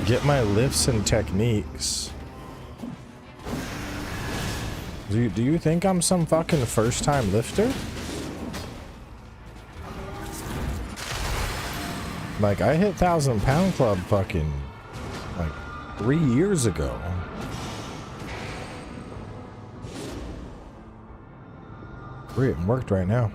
A: Get my lifts and techniques. Do you think I'm some fucking first time lifter? Like, I hit 1,000-pound club fucking like 3 years ago. We're getting worked right now.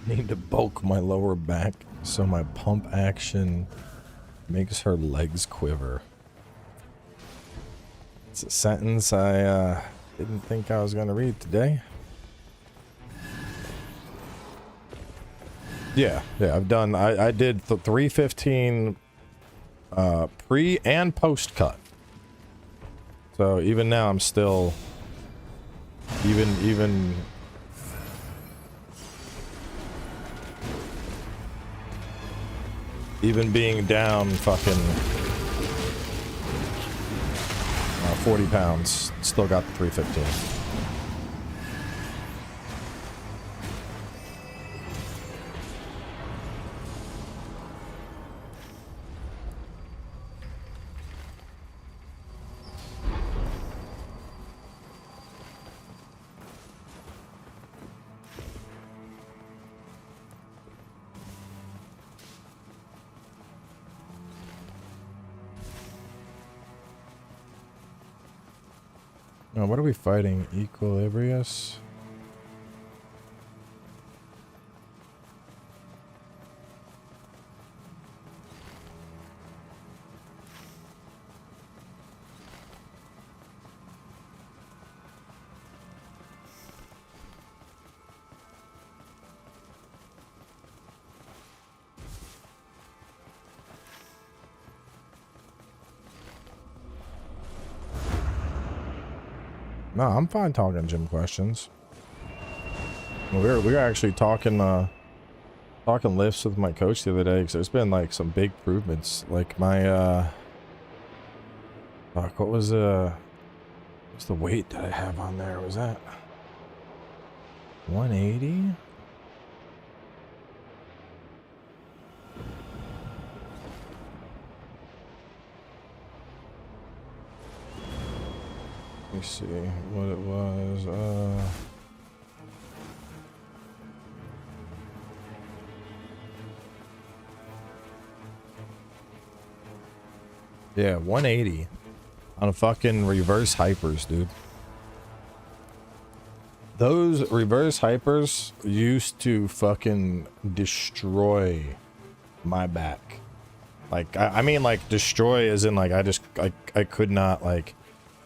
A: I need to bulk my lower back so my pump action makes her legs quiver. It's a sentence I didn't think I was gonna read today. Yeah, I've done, I did the 315 pre and post cut. So even now I'm still even being down fucking 40 pounds, still got the 315. Now, what are we fighting? Equilibrius? No, I'm fine talking gym questions. We were actually talking lifts with my coach the other day, because there's been like some big improvements. Like my fuck, what's the weight that I have on there? Was that 180? Let me see what it was. Yeah, 180 on a fucking reverse hypers, dude. Those reverse hypers used to fucking destroy my back. Like, I mean, like, destroy as in, like, I could not, like,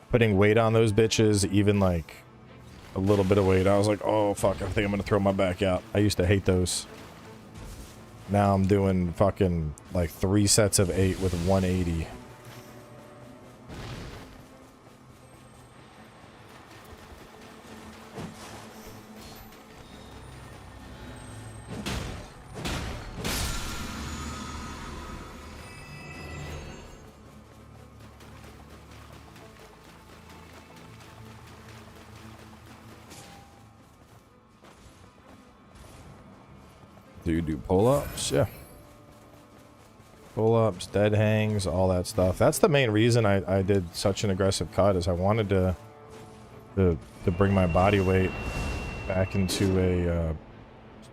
A: putting weight on those bitches, even like a little bit of weight, I was like, oh fuck, I think I'm gonna throw my back out. I used to hate those. Now I'm doing fucking like 3 sets of 8 with 180. Do you do pull-ups? Yeah. Pull-ups, dead hangs, all that stuff. That's the main reason I did such an aggressive cut, is I wanted to to bring my body weight back into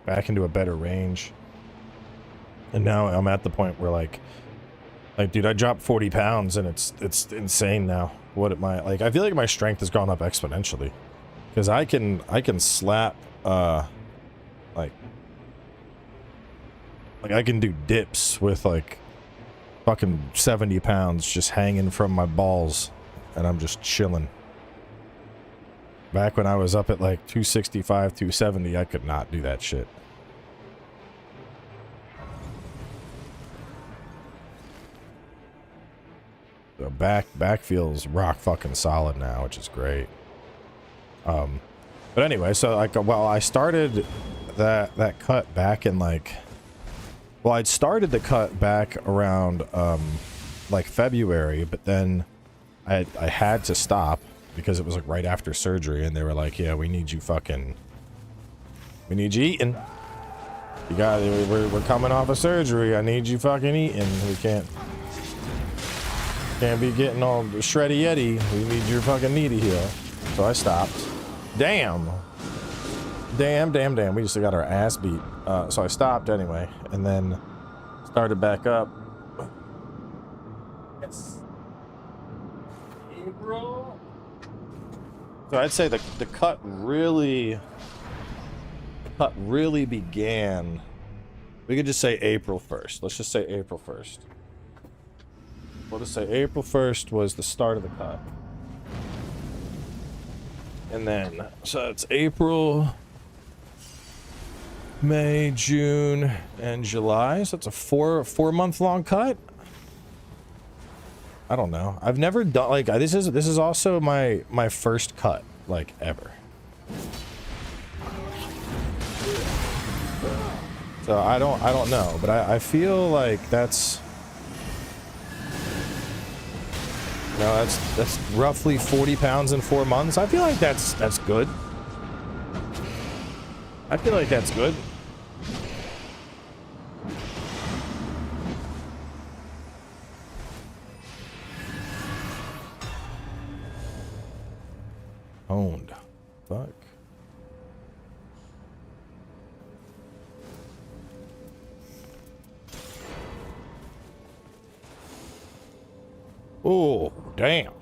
A: a better range. And now I'm at the point where like dude, I dropped 40 pounds and it's insane now. What am I like? I feel like my strength has gone up exponentially because I can slap like I can do dips with like fucking 70 pounds just hanging from my balls and I'm just chilling. Back when I was up at like 265, 270, I could not do that shit. The back feels rock fucking solid now, which is great. But anyway, so like, well, I started that cut back in like, well, I'd started the cut back around like February, but then I had to stop because it was like right after surgery, and they were like, yeah, we need you eating. You got, we're coming off of surgery. I need you fucking eating. We can't be getting all shreddy yeti. We need your fucking knee to heal. So I stopped. Damn. We just got our ass beat. So I stopped anyway, and then started back up. Yes. April. So I'd say the cut really began. We could just say April 1st. Let's just say April 1st. We'll just say April 1st was the start of the cut. And then, so it's April, May, June, and July. So it's a four-month long cut. I don't know. I've never done like this is also my first cut like ever. So I don't know, but I feel like that's that's roughly 40 pounds in 4 months. I feel like that's good. I feel like that's good. Owned. Fuck. Oh, damn.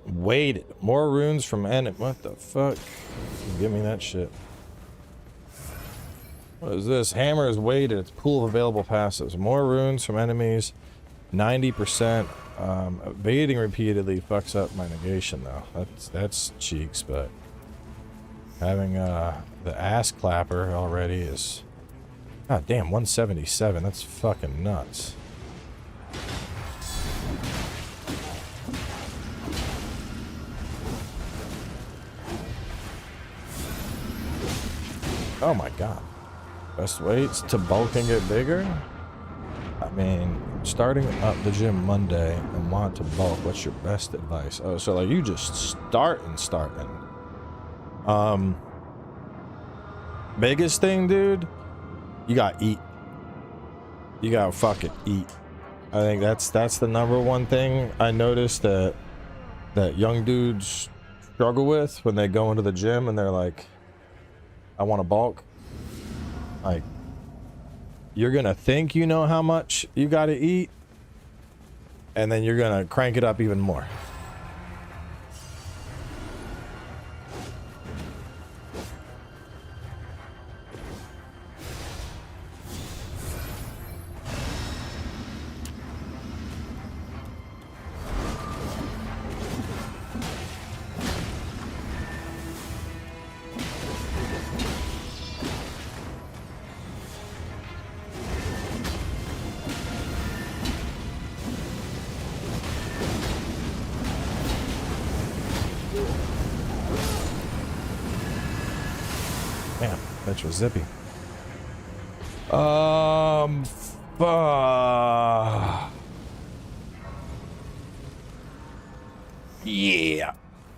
A: Waited. More runes from enemy. What the fuck? Give me that shit. What is this? Hammer is weighted. It's pool of available passives. More runes from enemies. 90%. Baiting repeatedly fucks up my negation though. That's cheeks, but having the ass clapper already is, god damn, 177. That's fucking nuts. Oh my god. Best weights to bulk and get bigger? I mean, starting up the gym Monday and want to bulk, what's your best advice? Oh, so like you just starting. Biggest thing, dude, you gotta eat. You gotta fucking eat. I think that's the number one thing I noticed that young dudes struggle with when they go into the gym and they're like, I want to bulk. Like, you're gonna think you know how much you gotta eat, and then you're gonna crank it up even more. Man, that was zippy.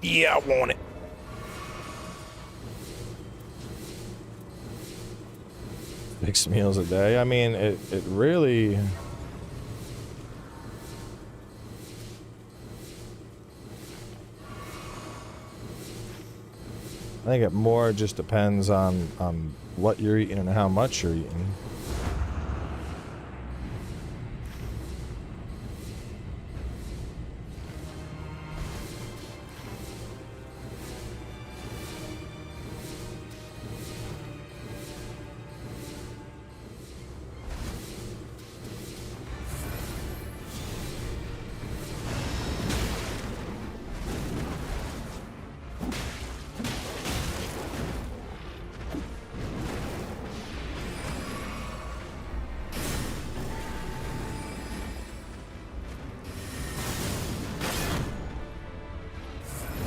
A: Yeah, I want it. Six meals a day. I mean, it really. I think it more just depends on what you're eating and how much you're eating.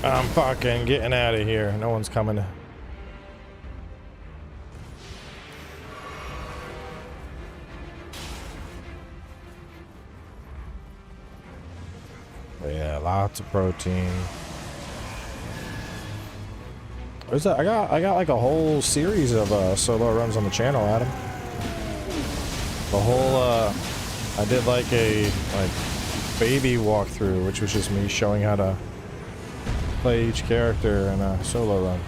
A: I'm fucking getting out of here. No one's coming. But yeah, lots of protein. There's I got like a whole series of solo runs on the channel, Adam. The whole I did like a baby walkthrough, which was just me showing how to play each character in a solo run.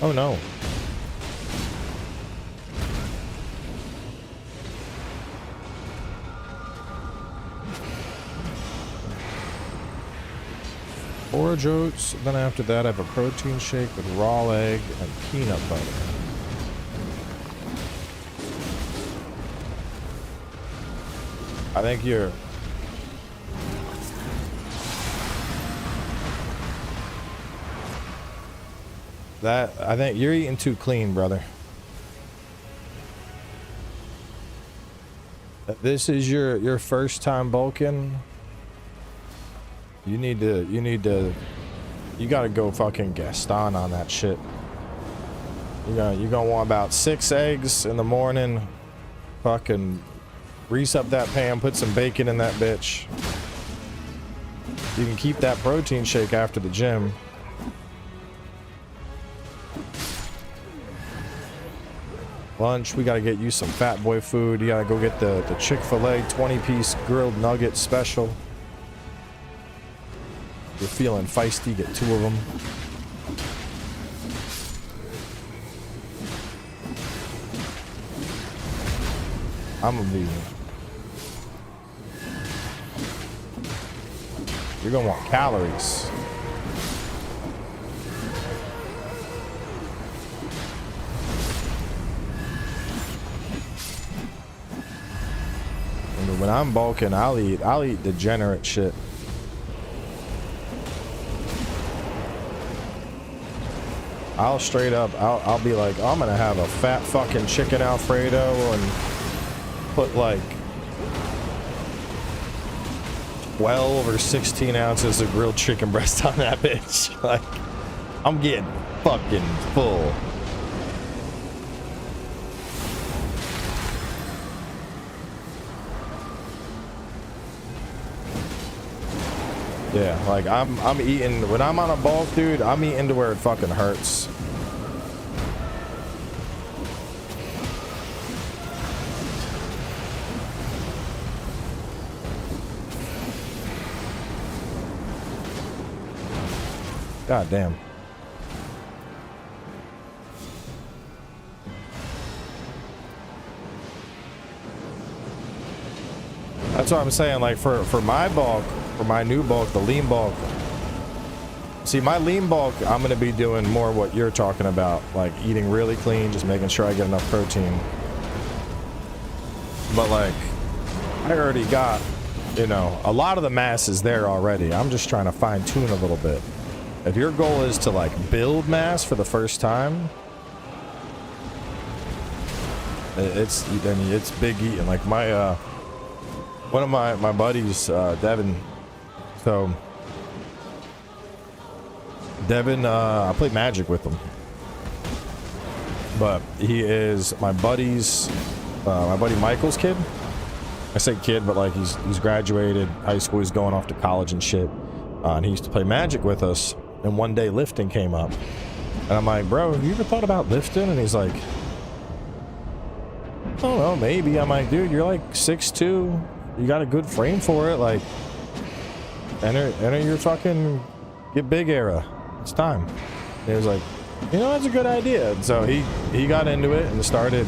A: Oh no. Forage oats, then after that I have a protein shake with raw egg and peanut butter. I think you're... I think you're eating too clean, brother. This is your first time bulking. You gotta go fucking Gaston on that shit. You're gonna want about 6 eggs in the morning. Fucking grease up that pan, put some bacon in that bitch. You can keep that protein shake after the gym. Lunch, we gotta get you some fat boy food. You gotta go get the Chick-fil-A 20-piece grilled nugget special. You're feeling feisty, get 2 of them. I'm a vegan. You're gonna want calories. When I'm bulking, I'll eat degenerate shit. I'll straight up, I'll be like, I'm gonna have a fat fucking chicken Alfredo and put like 12 or 16 ounces of grilled chicken breast on that bitch. Like, I'm getting fucking full. Yeah, like I'm eating, when I'm on a bulk, dude, I'm eating to where it fucking hurts. God damn. That's what I'm saying, like for my bulk, for my new bulk, the lean bulk, See, my lean bulk, I'm gonna be doing more what you're talking about, like eating really clean, just making sure I get enough protein. But like, I already got, you know, a lot of the mass is there already. I'm just trying to fine tune a little bit. If your goal is to like build mass for the first time, it's big eating. Like my one of my buddies, Devin. So Devin, I play Magic with him, but he is my buddy Michael's kid. I say kid, but like he's graduated high school, he's going off to college and shit. And he used to play Magic with us. And one day lifting came up, and I'm like, bro, have you ever thought about lifting? And he's like, I don't know, maybe. I'm like, dude, you're like 6'2", you got a good frame for it. Like, enter your fucking get big era. It's time. And he was like, you know, that's a good idea. And so he got into it and started.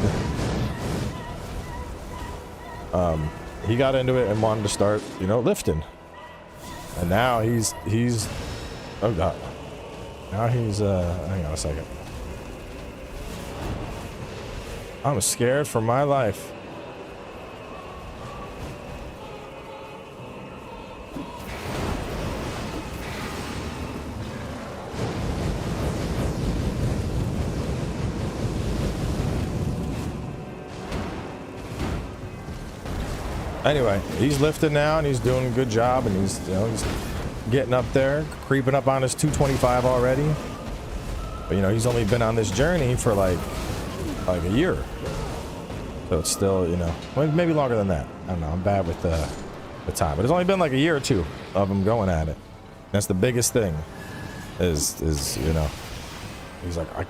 A: He got into it and wanted to start, you know, lifting. And now he's oh god. Now he's hang on a second. I'm scared for my life. Anyway, he's lifting now and he's doing a good job, and he's, you know, he's getting up there, creeping up on his 225 already. But you know, he's only been on this journey for like a year, so it's still, you know, maybe longer than that. I don't know, I'm bad with the time, but it's only been like a year or two of him going at it. That's the biggest thing, is you know, he's like, he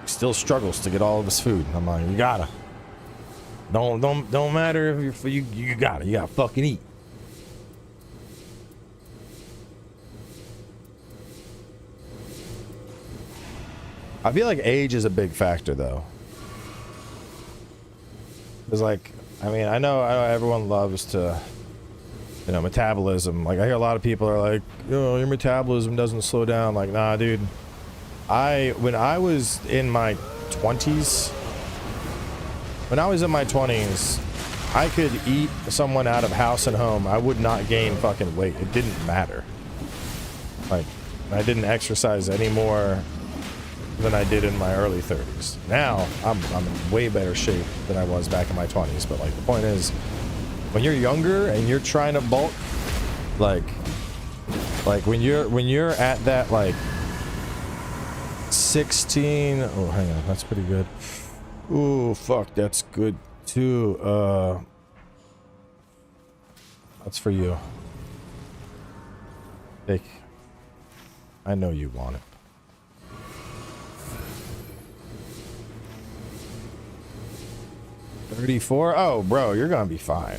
A: still struggles to get all of his food. I'm like, you gotta, don't matter if you gotta fucking eat. I feel like age is a big factor, though. It's like, I mean, I know everyone loves to, you know, metabolism. Like, I hear a lot of people are like, oh, your metabolism doesn't slow down. Like, nah, dude. When I was in my 20s, I could eat someone out of house and home. I would not gain fucking weight. It didn't matter. Like, I didn't exercise any more than I did in my early 30s. Now I'm in way better shape than I was back in my 20s. But like, the point is, when you're younger and you're trying to bulk, like when you're at that like 16, oh hang on, that's pretty good. Ooh, fuck, that's good too. That's for you. Take, I know you want it. 34? Oh, bro, you're gonna be fine.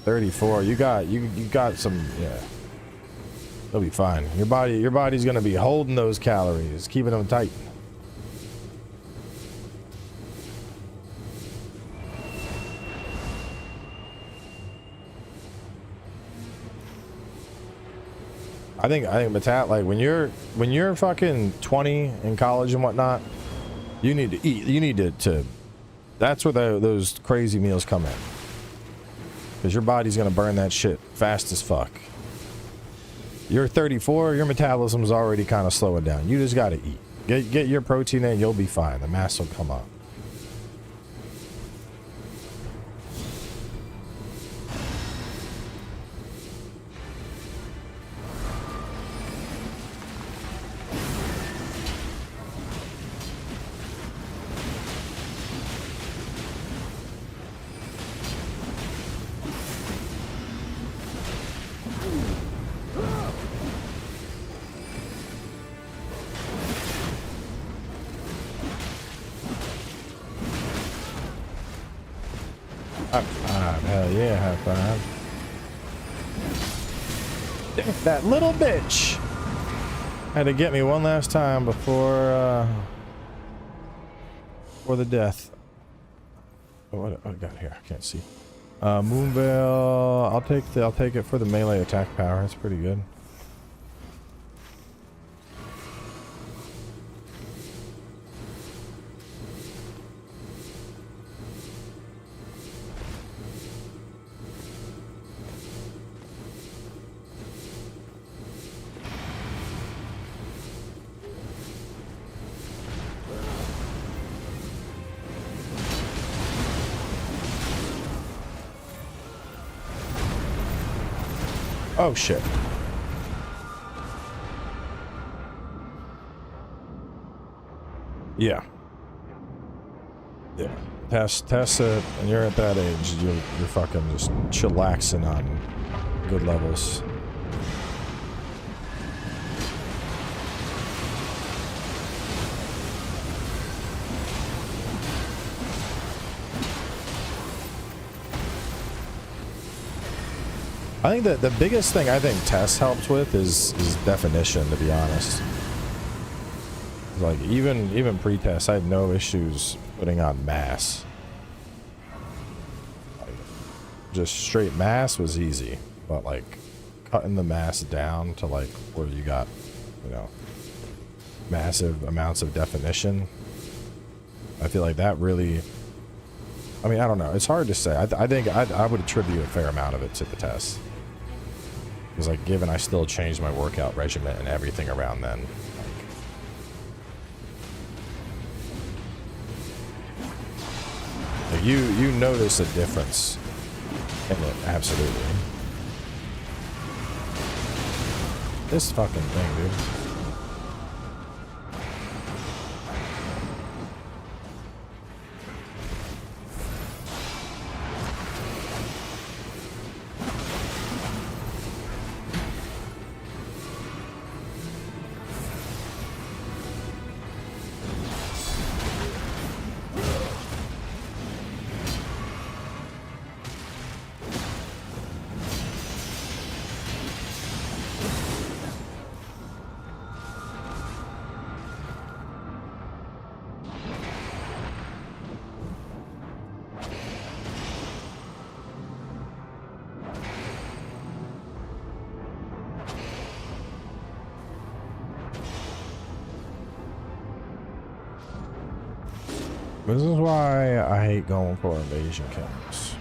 A: 34, you got some, yeah. You'll be fine. Your body's gonna be holding those calories, keeping them tight. I think like when you're fucking 20 in college and whatnot, you need to eat. You need to that's where those crazy meals come in, because your body's gonna burn that shit fast as fuck. You're 34, your metabolism's already kind of slowing down. You just gotta eat. Get your protein in, you'll be fine. The mass will come up. Hell yeah, high five. That little bitch had to get me one last time before the death. Oh, what I got here? I can't see. Moonveil. I'll take it for the melee attack power. That's pretty good. Oh shit. Yeah. Yeah. Test it, and you're at that age, you're fucking just chillaxing on good levels. I think that the biggest thing I think Tess helps with is definition, to be honest. Like even pre-test, I had no issues putting on mass. Like, just straight mass was easy, but like cutting the mass down to like where you got, you know, massive amounts of definition, I feel like that really, I mean, I don't know, it's hard to say. I think I would attribute a fair amount of it to the test. Because like, given I still changed my workout regimen and everything around then. Like, you notice a difference in it, absolutely. This fucking thing, dude. This is why I hate going for invasion camps.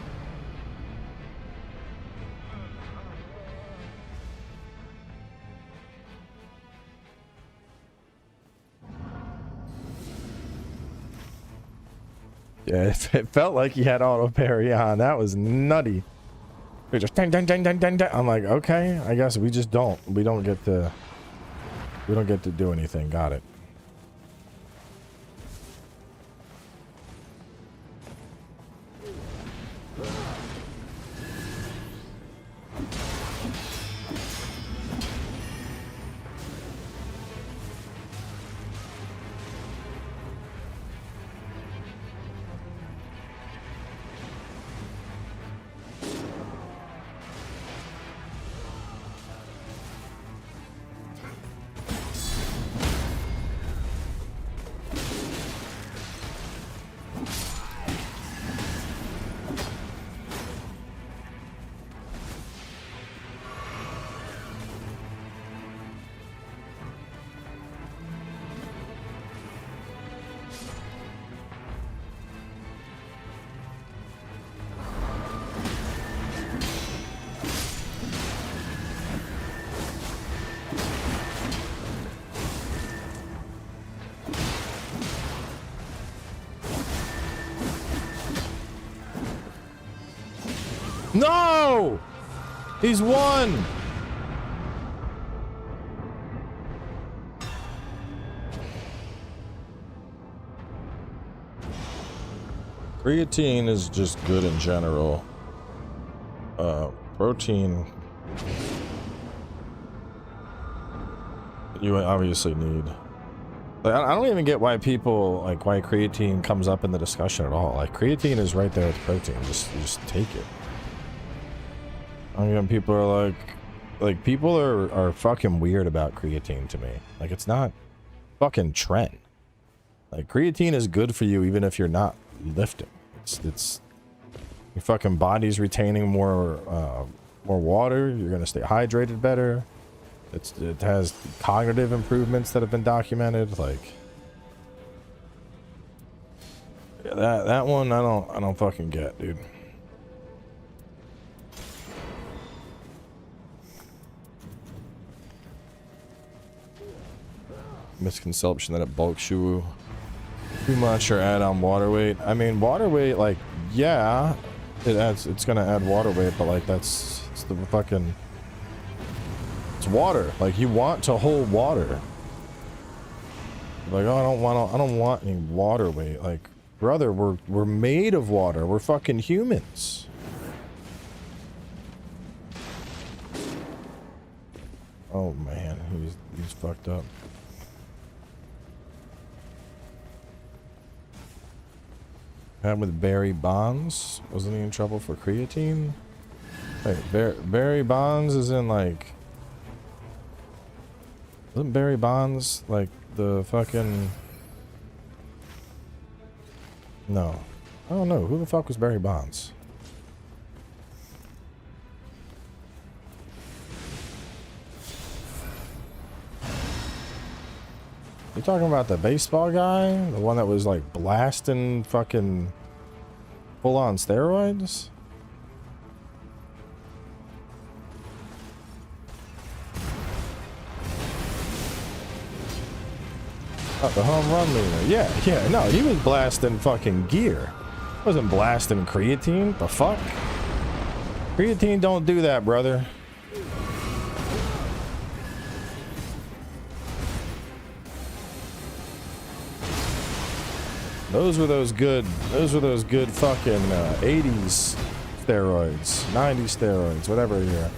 A: Yeah, it felt like he had auto parry on. That was nutty. We just dang, dang, dang, dang, dang, dang. I'm like, okay, I guess we just don't. We don't get to do anything. Got it. No! He's won! Creatine is just good in general. Protein, you obviously need. Like, I don't even get why people, like, why creatine comes up in the discussion at all. Like, creatine is right there with protein. Just take it. I mean, people are like people are fucking weird about creatine to me. Like, it's not fucking trend. Like, creatine is good for you even if you're not lifting. It's your fucking body's retaining more water. You're gonna stay hydrated better. It has cognitive improvements that have been documented. Like, that one I don't fucking get, dude. Misconception that it bulks you too much or add on water weight. I mean, water weight, like, yeah, it's gonna add water weight, but like it's the fucking It's water. Like, you want to hold water. Like, oh, I don't want any water weight. Like, brother, we're made of water. We're fucking humans. Oh man, he's fucked up. Had with Barry Bonds. Wasn't he in trouble for creatine? Wait, Barry Bonds is in like. Wasn't Barry Bonds like the fucking? No, I don't know. Who the fuck was Barry Bonds? You talking about the baseball guy? The one that was like blasting fucking full on steroids? Oh, the home run leader. Yeah, no, he was blasting fucking gear. Wasn't blasting creatine. The fuck? Creatine don't do that, brother. Those were those good fucking 80s steroids, 90s steroids, whatever here.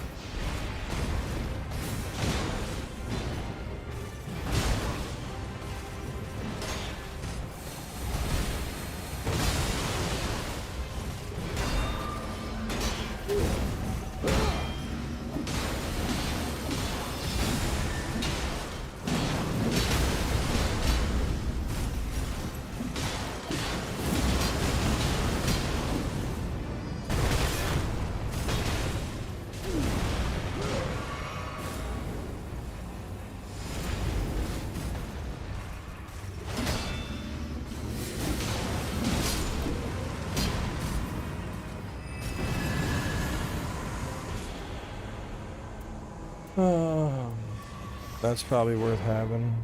A: That's probably worth having.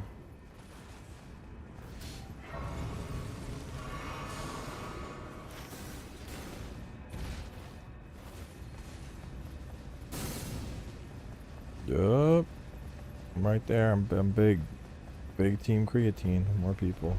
A: Yup. I'm right there. I'm big. Big team creatine. More people.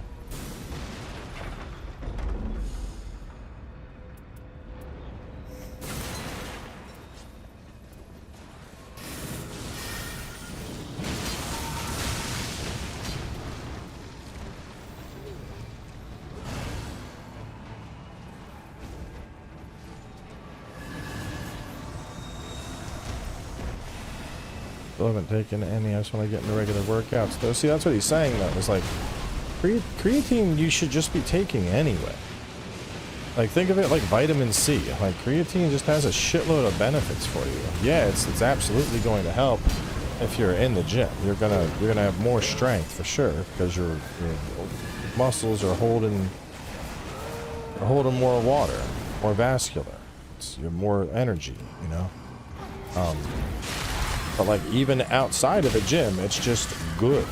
A: Still haven't taken any. I just want to get into regular workouts though. See, that's what he's saying though. It's like creatine you should just be taking anyway. Like, think of it like vitamin C. Like, creatine just has a shitload of benefits for you. Yeah, it's absolutely going to help if you're in the gym. You're gonna have more strength for sure because your muscles are holding more water, more vascular. You have more energy, you know. But like, even outside of a gym, it's just good.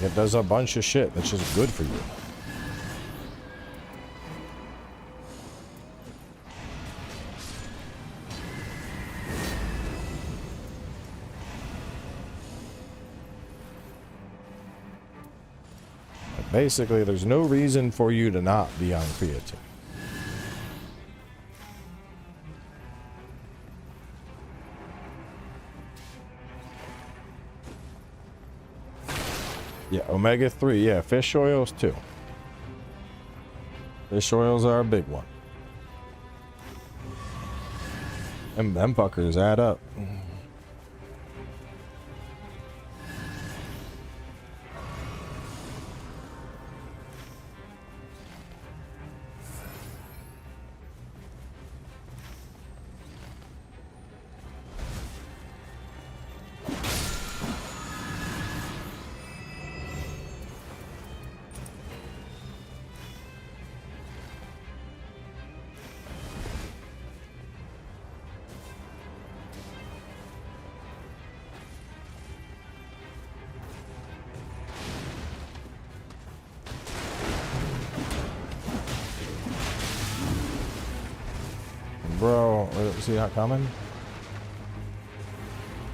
A: It does a bunch of shit that's just good for you. Like, basically, there's no reason for you to not be on creatine. Yeah, omega-3. Yeah, fish oils too. Fish oils are a big one. And them fuckers add up. Bro, is he not coming?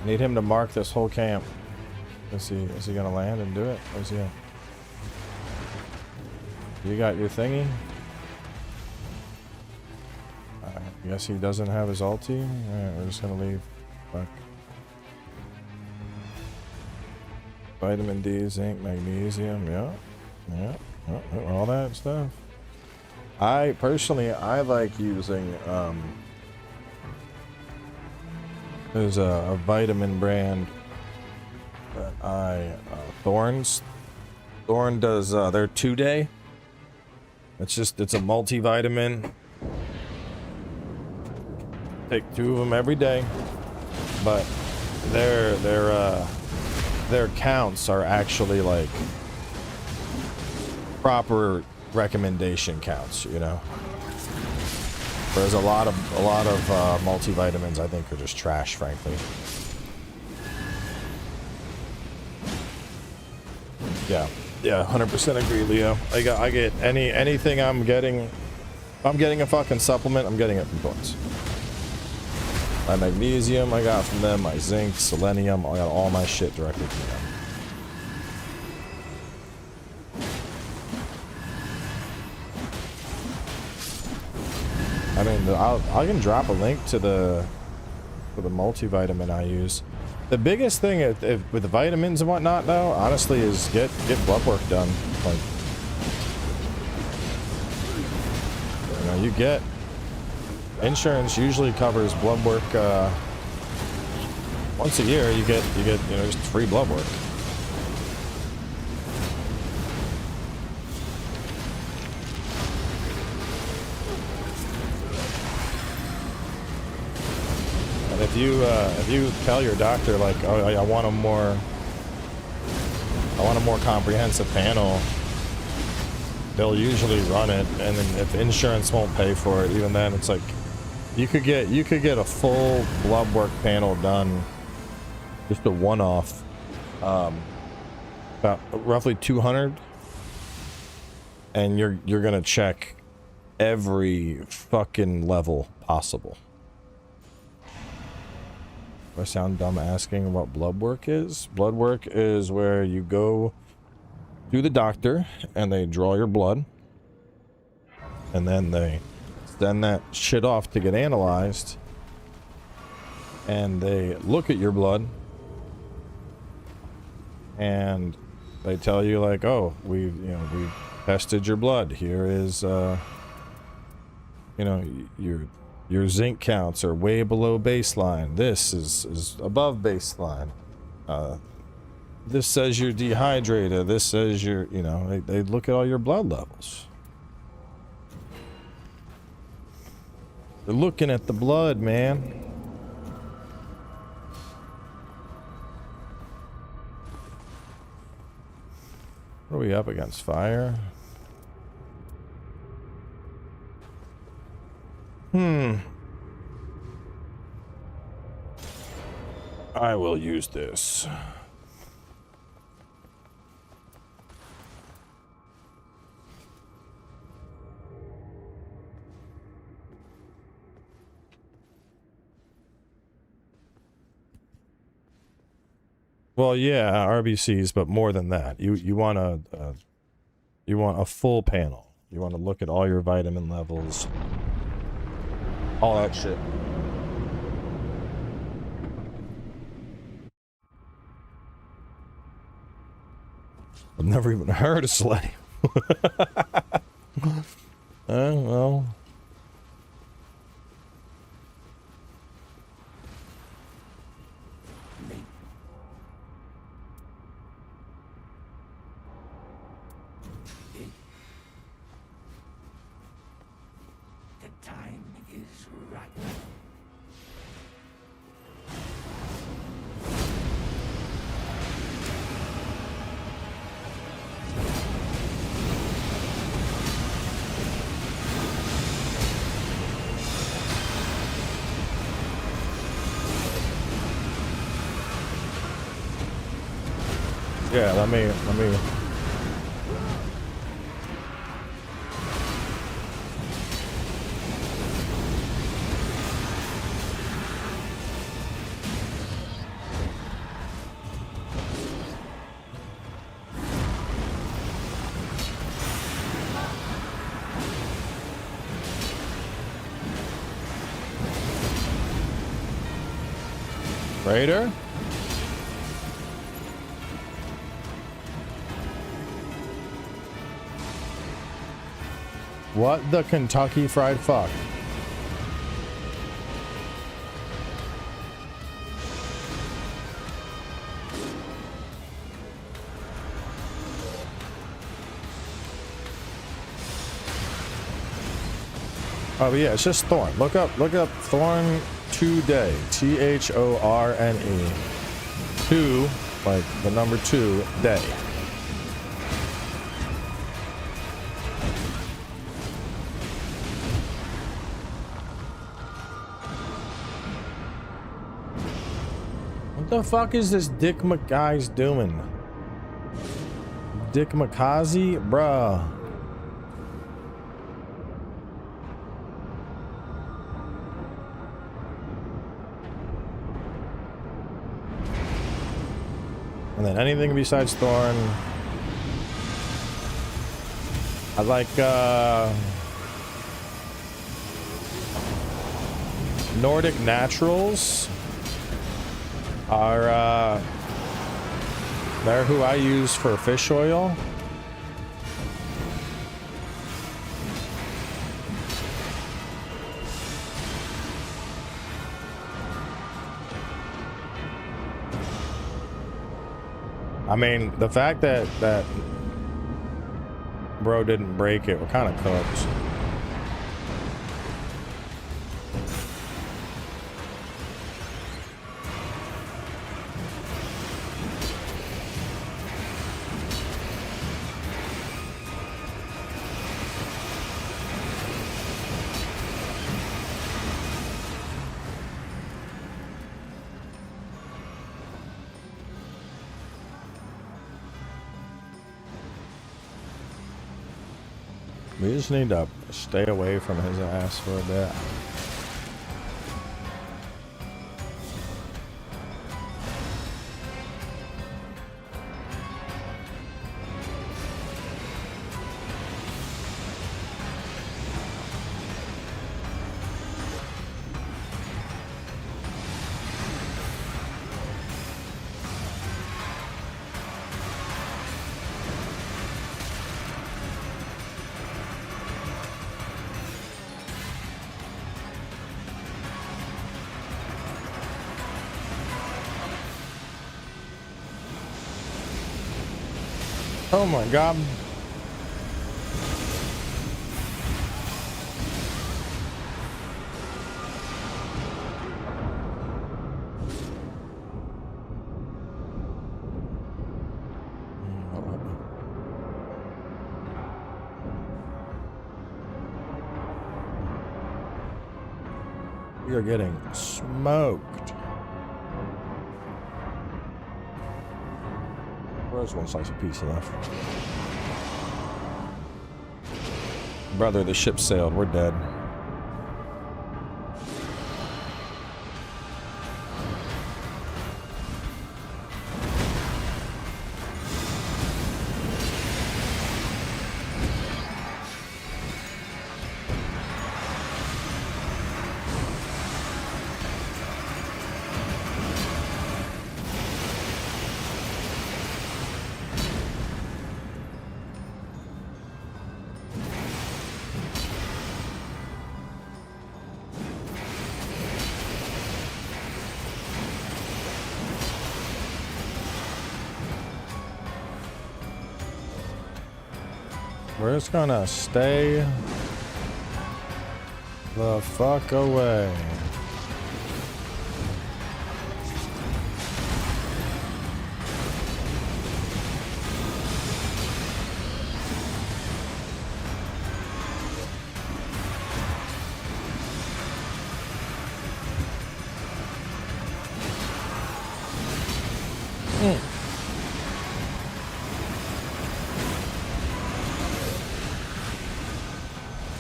A: I need him to mark this whole camp. Is he gonna land and do it? Where's he at? You got your thingy? I guess he doesn't have his ulti. Alright, we're just gonna leave. Fuck. Vitamin D, zinc, magnesium, yeah, all that stuff. I personally, I like using there's a vitamin brand that Thorn does their 2-day. It's a multivitamin. Take 2 of them every day, but their counts are actually like proper recommendation counts, you know. Whereas a lot of multivitamins I think are just trash, frankly. Yeah, 100% agree, Leo. I get anything I'm getting. If I'm getting a fucking supplement, I'm getting it from Thorns. My magnesium I got from them, my zinc, selenium, I got all my shit directly from them. I mean, I can drop a link to the multivitamin I use. The biggest thing with the vitamins and whatnot, though, honestly, is get blood work done. Like, you know, you get insurance usually covers blood work. Once a year, you get you know, just free blood work. If you tell your doctor, like, oh, I want a more comprehensive panel, they'll usually run it, and then if insurance won't pay for it, even then it's like you could get a full blood work panel done, just a one-off, about roughly 200, and you're gonna check every fucking level possible. Do I sound dumb asking what blood work is? Blood work is where you go to the doctor and they draw your blood, and then they send that shit off to get analyzed, and they look at your blood and they tell you, like, oh, we've tested your blood. Here is your zinc counts are way below baseline. This is above baseline. This says you're dehydrated. This says you're, you know, they look at all your blood levels. They're looking at the blood, man. What are we up against? Fire? I will use this. Well, yeah, RBCs, but more than that. You want a full panel. You want to look at all your vitamin levels, all that shit. I've never even heard of selenium. Well.
C: The time is right.
A: Yeah, let me Raider? What the Kentucky Fried Fuck? Oh, but yeah, it's just Thorn. Look up Thorn today. Thorne. 2, like the number 2, day. What the fuck is this Dick McGuy's doing? Dick McCausey? Bruh. And then anything besides Thorn. I like Nordic Naturals are they're who I use for fish oil. I mean, the fact that bro didn't break it, we're kind of cooked. We just need to stay away from his ass for a bit. Oh my god. We are getting smoked. There's one slice of pizza left. Brother, the ship sailed. We're dead. We're just gonna stay the fuck away.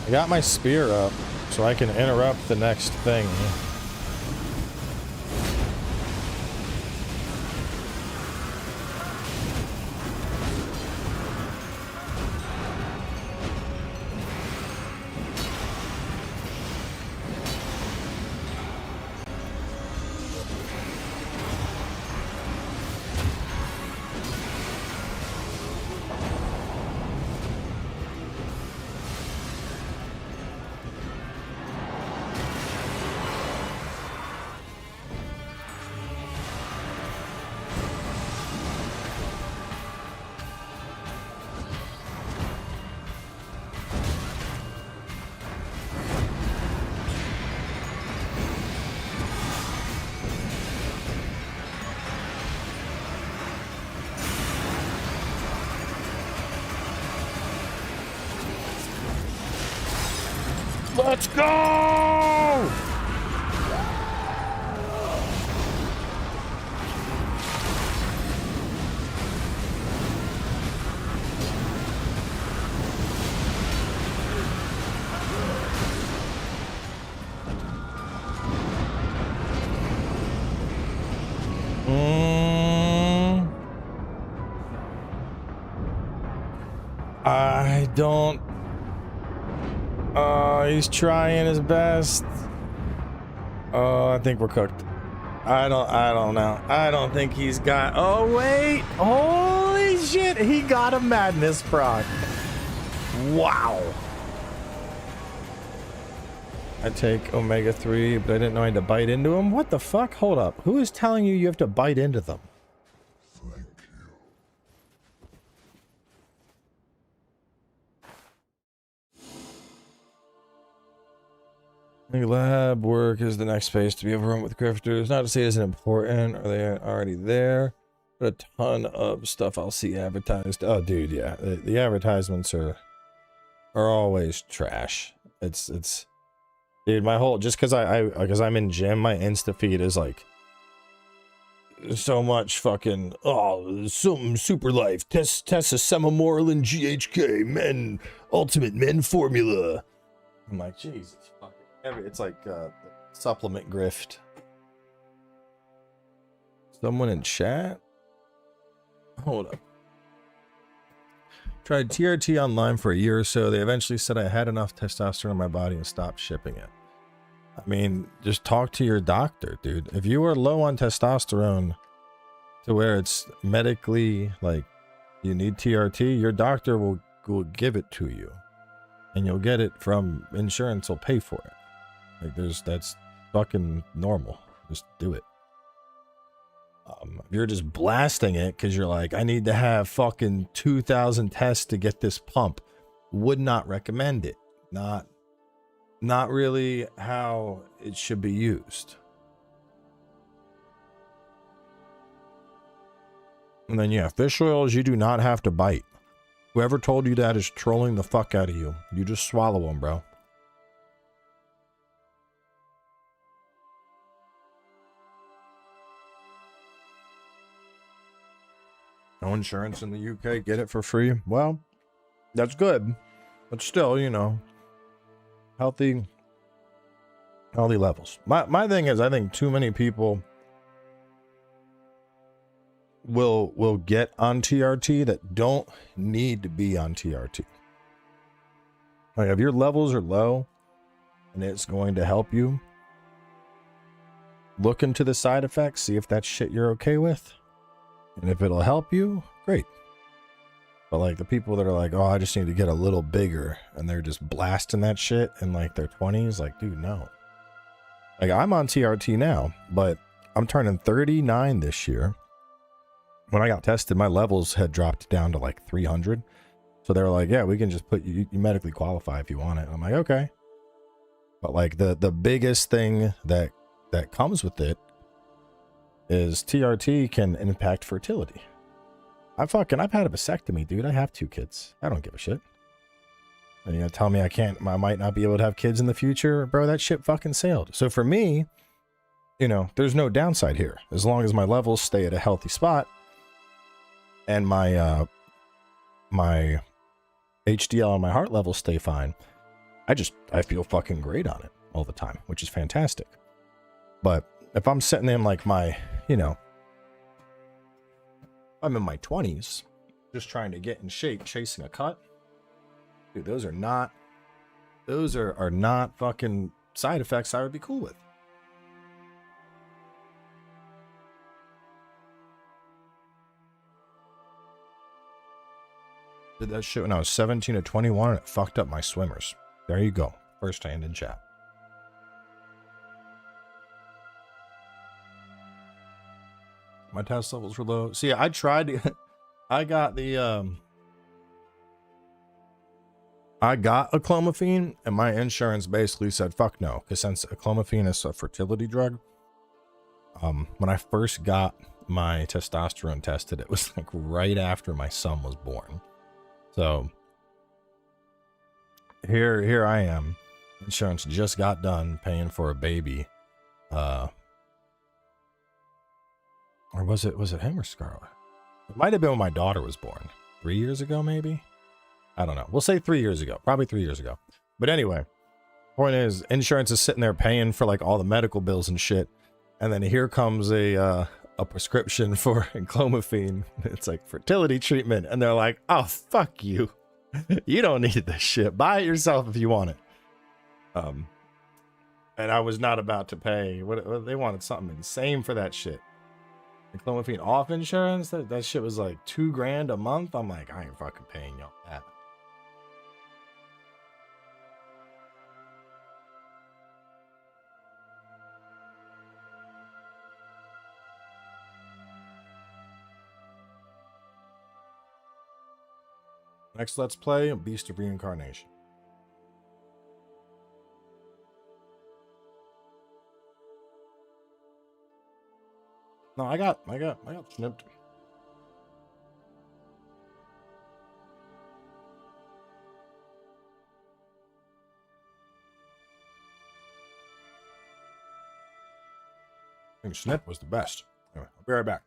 A: I got my spear up so I can interrupt the next thing. Let's go! I don't. He's trying his best. I think we're cooked. I don't know. I don't think he's got. Oh wait! Holy shit! He got a madness proc. Wow. I take omega 3, but I didn't know I had to bite into them. What the fuck? Hold up. Who is telling you you have to bite into them? I think lab work is the next space to be overrun with grifters. Not to say it isn't important, or they aren't already there, but a ton of stuff I'll see advertised. Oh, dude, yeah, the advertisements are always trash. It's, dude, my whole just because I'm in gym, my Insta feed is like so much fucking some super life test a semamoral and GHK men ultimate men formula. I'm like, Jesus fucking. It's like supplement grift. Someone in chat? Hold up. Tried TRT online for a year or so. They eventually said I had enough testosterone in my body and stopped shipping it. I mean, just talk to your doctor, dude. If you are low on testosterone to where it's medically like you need TRT, your doctor will give it to you. And you'll get it from insurance will pay for it. Like that's fucking normal. Just do it. If you're just blasting it because you're like, I need to have fucking 2,000 tests to get this pump, would not recommend it. Not really how it should be used. And then yeah, fish oils you do not have to bite. Whoever told you that is trolling the fuck out of you. You just swallow them, bro. No insurance in the UK, get it for free. Well, that's good, but still, you know, healthy levels. My thing is, I think too many people will get on TRT that don't need to be on TRT. Like if your levels are low and it's going to help you, look into the side effects, see if that's shit you're okay with. And if it'll help you, great. But like the people that are like, oh, I just need to get a little bigger, and they're just blasting that shit in like their 20s, like, dude, no. Like I'm on TRT now, but I'm turning 39 this year. When I got tested, my levels had dropped down to like 300. So they were like, yeah, we can just put you medically qualify if you want it. And I'm like, okay. But like the biggest thing that comes with it is TRT can impact fertility. I've had a vasectomy, dude. I have 2 kids. I don't give a shit. And you're gonna tell me I might not be able to have kids in the future? Bro, that shit fucking sailed. So for me, you know, there's no downside here. As long as my levels stay at a healthy spot and my HDL and my heart levels stay fine, I feel fucking great on it all the time, which is fantastic. But if I'm sitting in like my, you know, I'm in my 20s, just trying to get in shape, chasing a cut, dude, those are not fucking side effects I would be cool with. Did that shit when I was 17 or 21 and it fucked up my swimmers. There you go. First hand in chat. My test levels were low. See, I tried to, I got a clomiphene and my insurance basically said, fuck no. Cause since clomiphene is a fertility drug, when I first got my testosterone tested, it was like right after my son was born. So here I am. Insurance just got done paying for a baby. Or was it him or Scarlett? It might have been when my daughter was born. 3 years ago, maybe? I don't know. We'll say 3 years ago. Probably 3 years ago. But anyway, point is, insurance is sitting there paying for like all the medical bills and shit. And then here comes a prescription for clomiphene. It's like fertility treatment. And they're like, oh, fuck you. You don't need this shit. Buy it yourself if you want it. And I was not about to pay. What they wanted something insane for that shit. The clomiphene off insurance, that shit was like $2 grand a month. I'm like, I ain't fucking paying y'all that. Next, let's play Beast of Reincarnation. No, I got snipped. I think snip was the best. Anyway, I'll be right back.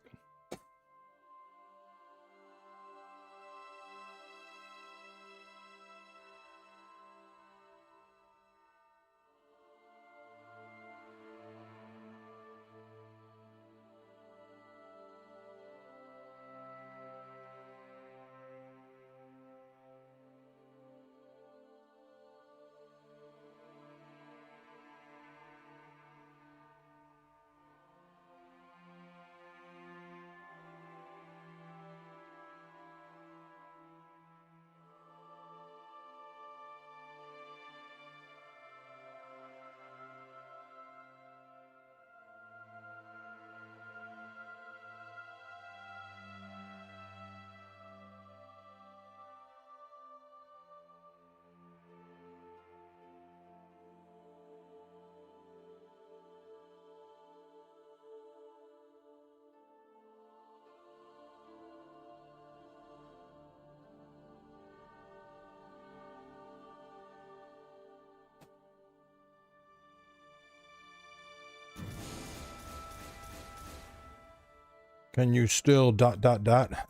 A: Can you still ...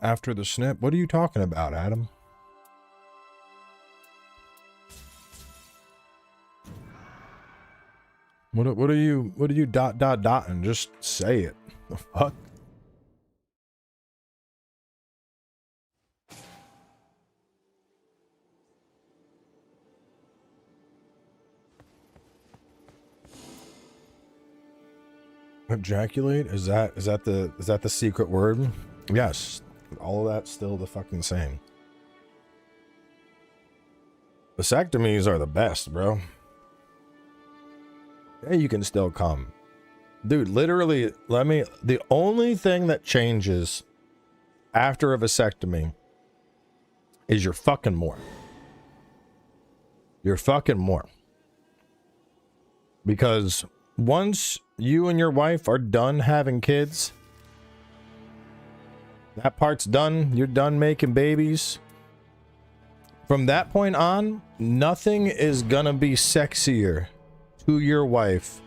A: after the snip? What are you talking about, Adam? What are you and just say it. The fuck? Ejaculate? Is that the secret word? Yes. All of that's still the fucking same. Vasectomies are the best, bro. Yeah, you can still come. Dude, literally, the only thing that changes after a vasectomy is you're fucking more. You're fucking more. Because once you and your wife are done having kids, that part's done. You're done making babies. From that point on, nothing is gonna be sexier to your wife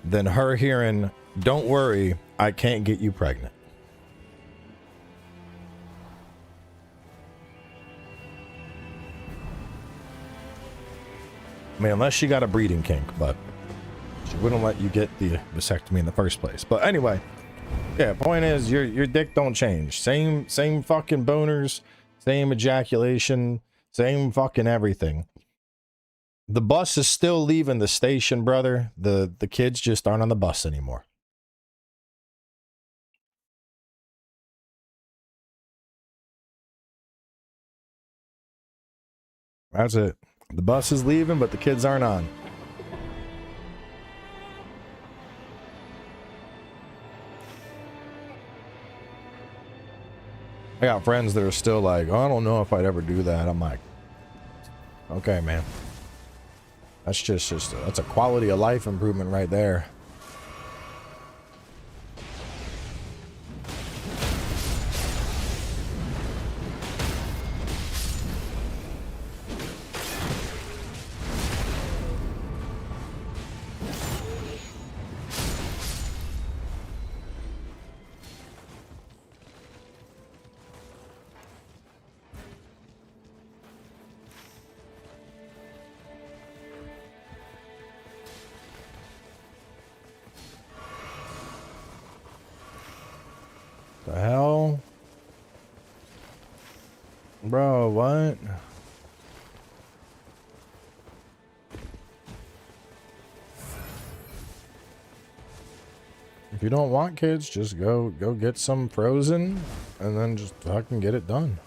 A: than her hearing, "Don't worry, I can't get you pregnant." I mean, unless she got a breeding kink, but she wouldn't let you get the vasectomy in the first place. But anyway, yeah, point is your dick don't change. Same fucking boners, same ejaculation, same fucking everything. The bus is still leaving the station, brother. The kids just aren't on the bus anymore. That's it. The bus is leaving, but the kids aren't on. I got friends that are still like, "Oh, I don't know if I'd ever do that." I'm like, okay, man. That's that's a quality of life improvement right there. what? If you don't want kids, just go get some frozen and then just fucking get it done.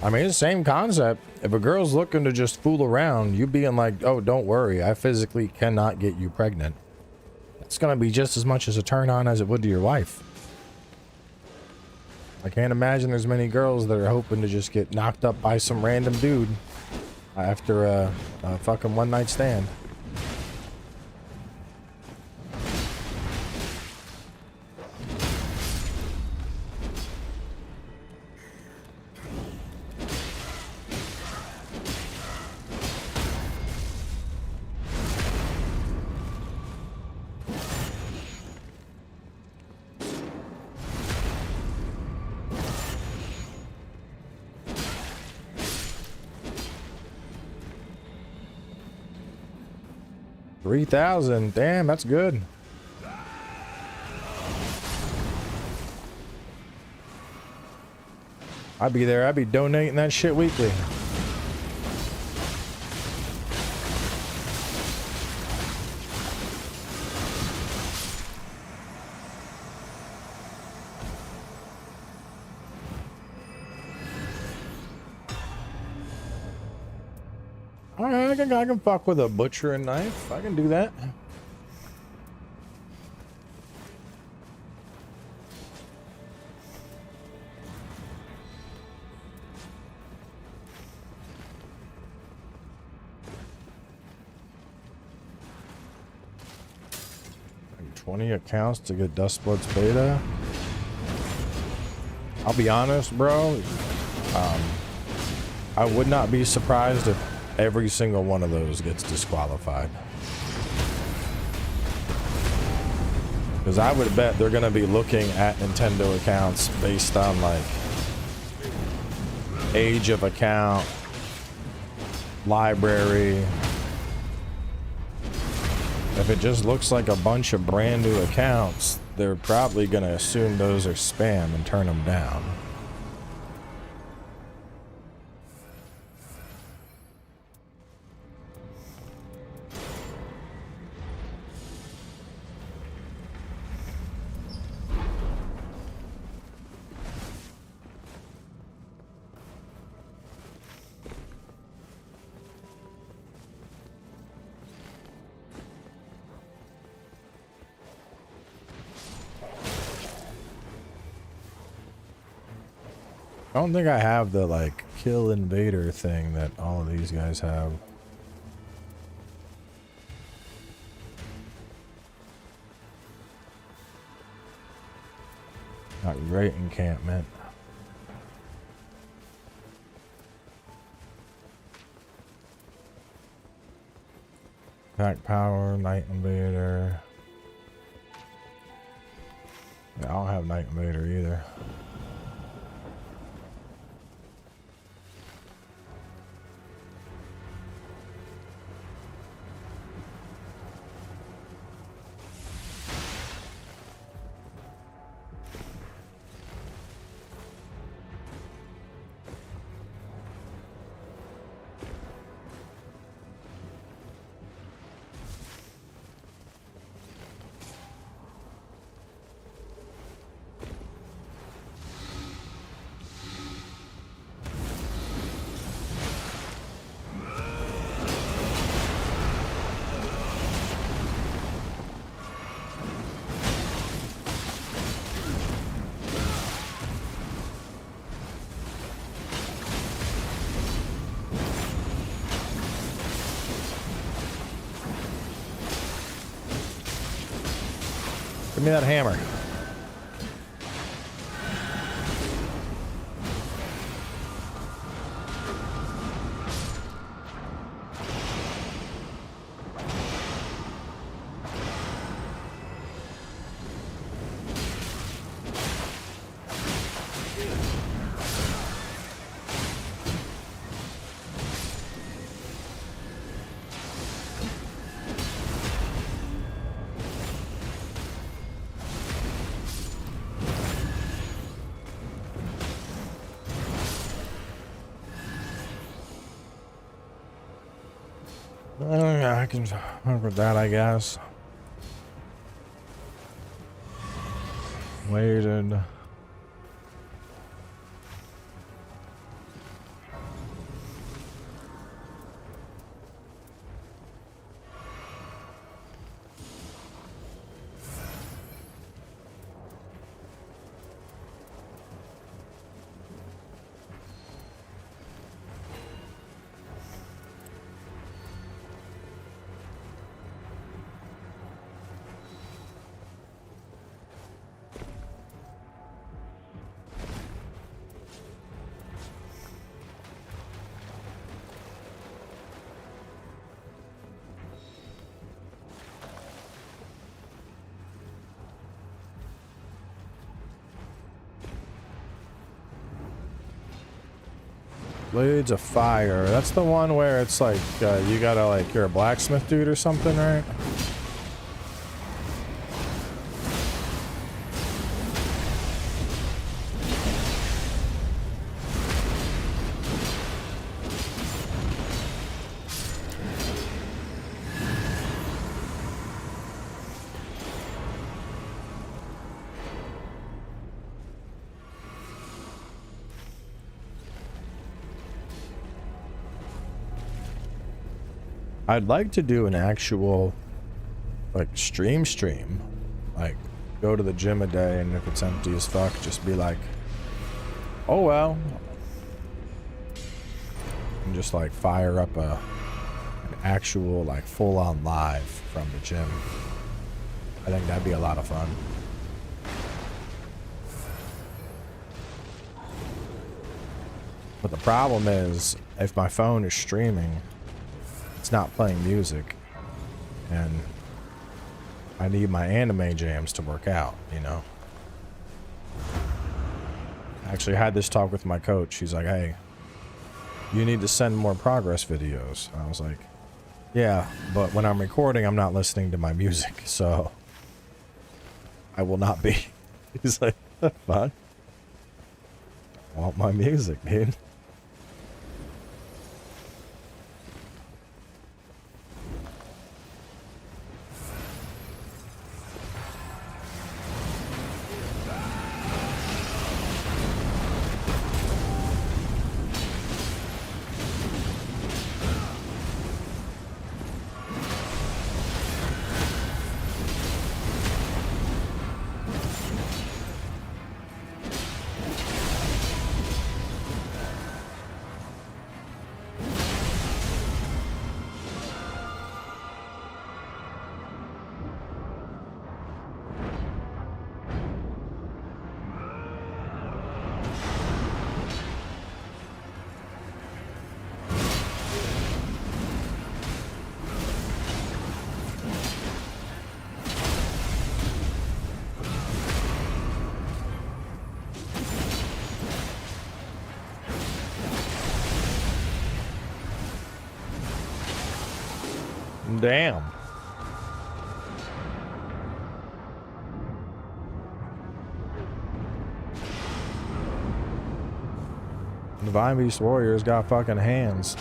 A: I mean, it's the same concept. If a girl's looking to just fool around, you being like, oh, don't worry, I physically cannot get you pregnant. It's gonna be just as much as a turn on as it would to your wife. I can't imagine there's many girls that are hoping to just get knocked up by some random dude after a fucking one night stand. $3,000, damn, that's good. I'd be there. I'd be donating that shit weekly. Alright, I can fuck with a butcher and knife. I can do that. And 20 accounts to get Dustblood's beta. I'll be honest, bro. I would not be surprised if every single one of those gets disqualified. Because I would bet they're going to be looking at Nintendo accounts based on like age of account, library. If it just looks like a bunch of brand new accounts, they're probably going to assume those are spam and turn them down. I don't think I have the like kill invader thing that all of these guys have. Not great encampment. Attack power, night invader. Yeah, I don't have night invader either. Give me that hammer. Yeah, I can work with that, I guess. Waited. Blades of Fire. That's the one where it's like, you gotta, like, you're a blacksmith dude or something, right? I'd like to do an actual, like, stream. Like, go to the gym a day, and if it's empty as fuck, just be like, oh well. And just, like, fire up an actual, like, full-on live from the gym. I think that'd be a lot of fun. But the problem is, if my phone is streaming, it's not playing music, and I need my anime jams to work out, you know. I actually had this talk with my coach. He's like, hey, you need to send more progress videos. And I was like, yeah, but when I'm recording, I'm not listening to my music, so I will not be. He's like, fine. I want my music, dude. Damn. Divine Beast Warriors got fucking hands.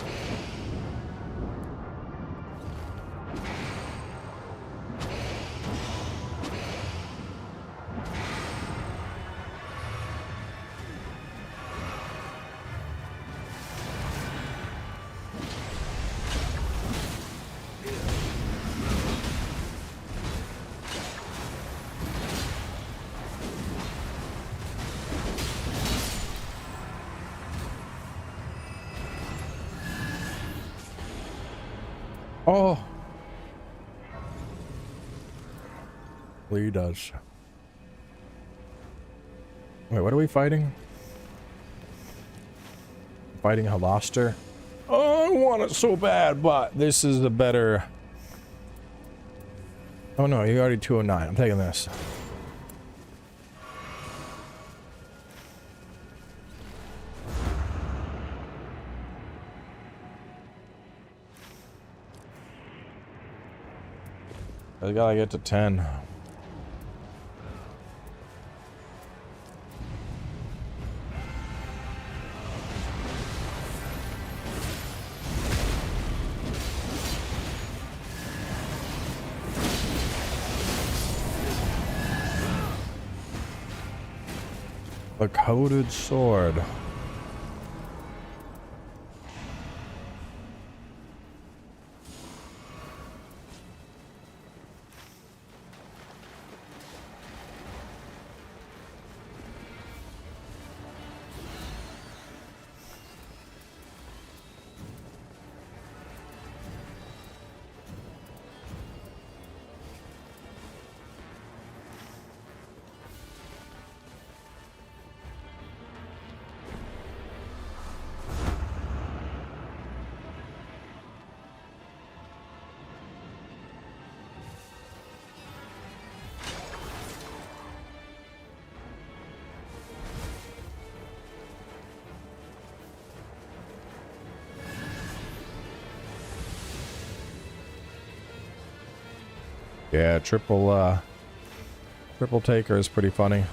A: Oh. Lee does. Wait, what are we fighting? Fighting Holoster? Oh, I want it so bad, but this is a better... Oh no, you're already 209. I'm taking this. I gotta get to 10. The coated sword. Yeah, triple taker is pretty funny.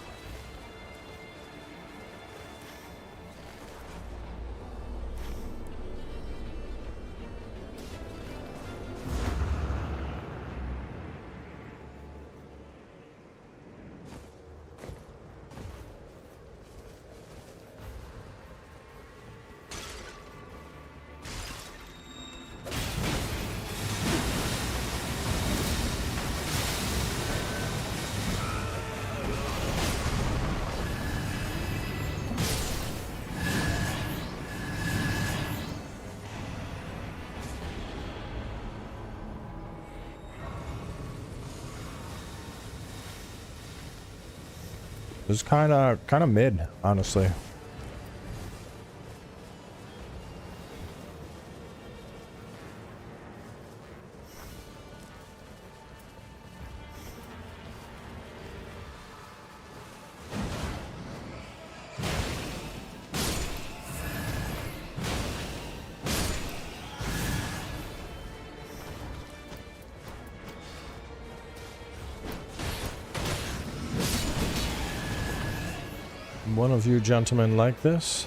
A: It's kind of mid, honestly. One of you gentlemen like this?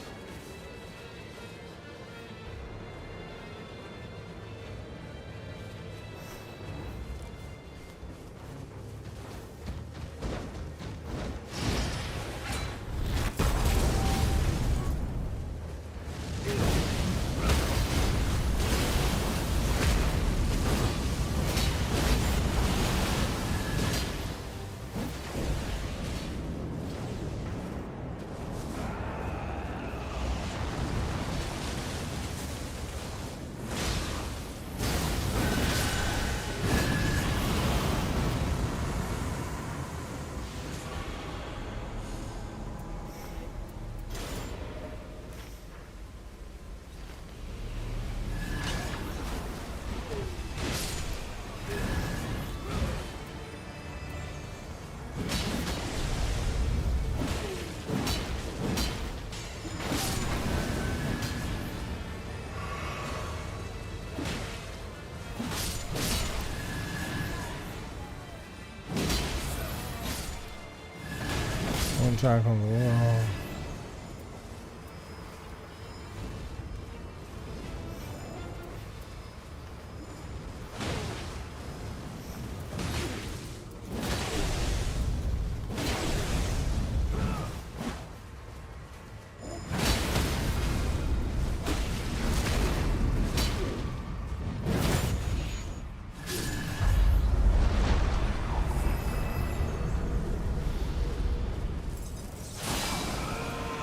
A: One track on the wall.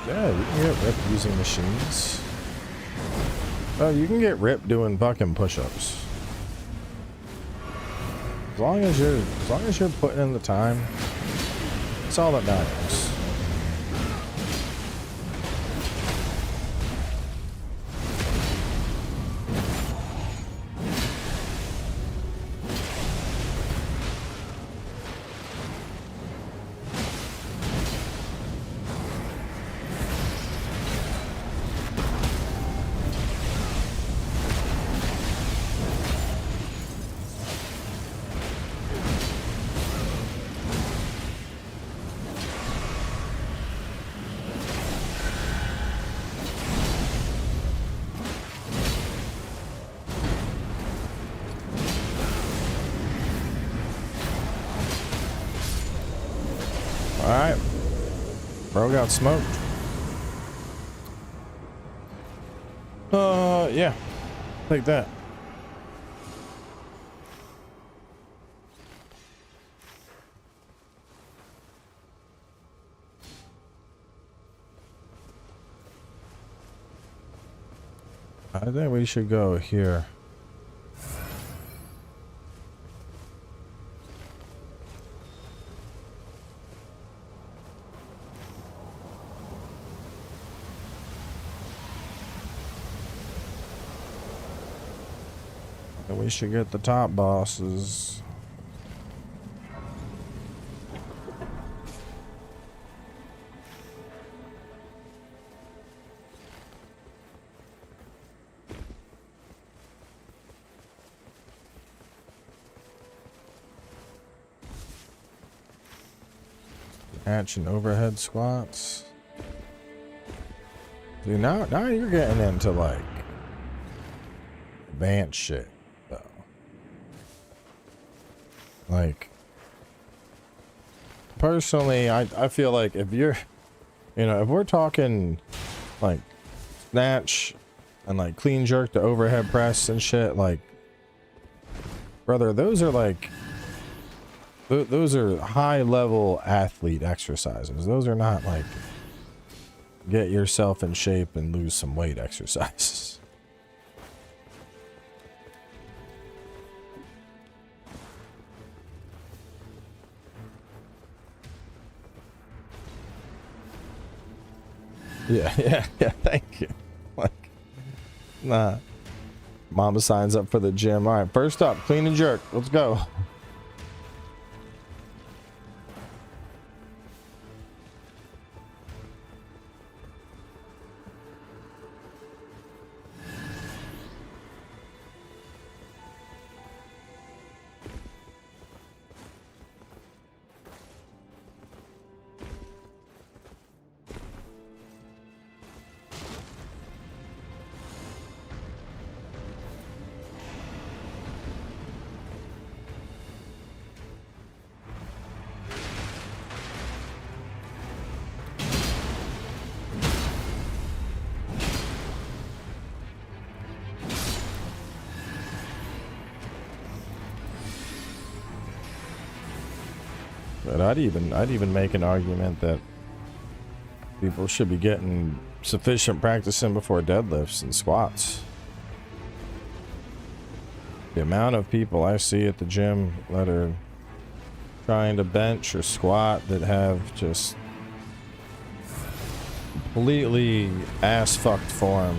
A: Yeah, you can get ripped using machines. Oh, you can get ripped doing fucking push-ups. As long as you're putting in the time, it's all that matters. Alright. Bro got smoked. Yeah. Take that. I think we should go here. We should get the top bosses. Hatch and overhead squats. Dude, now you're getting into like advanced shit. Like, personally, I feel like if you're, you know, if we're talking like snatch and like clean jerk to overhead press and shit, like, brother, those are like, those are high level athlete exercises. Those are not like get yourself in shape and lose some weight exercises. Yeah, thank you. Like, nah. Mama signs up for the gym. All right, first up, clean and jerk. Let's go. But I'd even make an argument that people should be getting sufficient practice in before deadlifts and squats. The amount of people I see at the gym that are trying to bench or squat that have just completely ass-fucked form.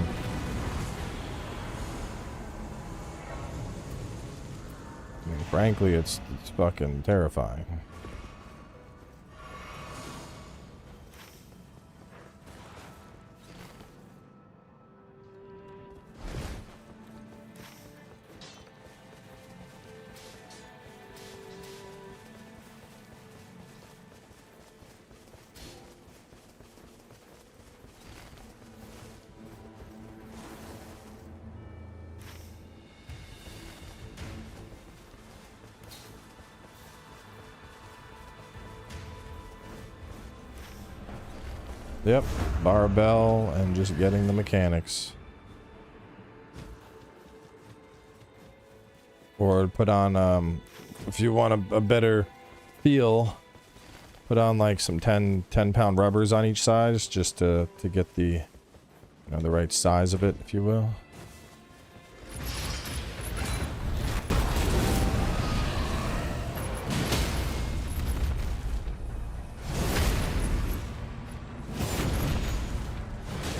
A: I mean, frankly, it's fucking terrifying. Yep, barbell and just getting the mechanics. Or put on, if you want a better feel, put on like some 10-pound rubbers on each side just to get the, you know, the right size of it, if you will.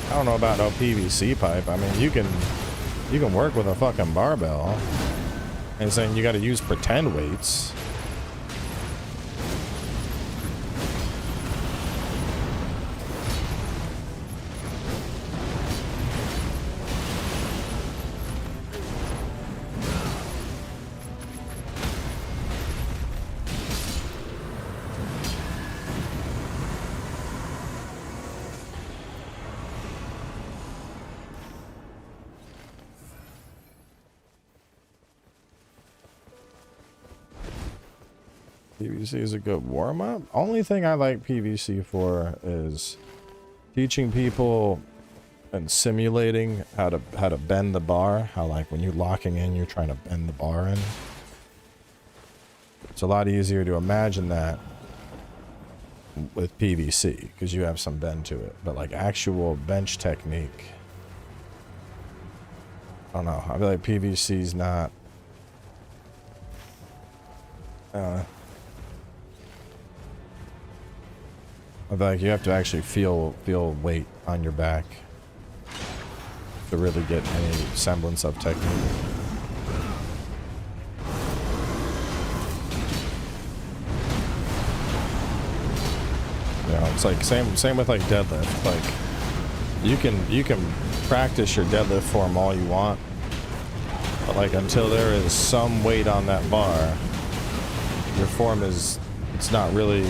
A: I don't know about no PVC pipe. I mean, you can work with a fucking barbell. And saying you got to use pretend weights. PVC is a good warm-up. Only thing I like PVC for is teaching people and simulating how to bend the bar. How like when you're locking in, you're trying to bend the bar in. It's a lot easier to imagine that with PVC because you have some bend to it. But like actual bench technique, I don't know. I feel like PVC's not. I feel like you have to actually feel weight on your back to really get any semblance of technique. You know, it's like same with like deadlift. Like you can practice your deadlift form all you want, but like until there is some weight on that bar, your form it's not really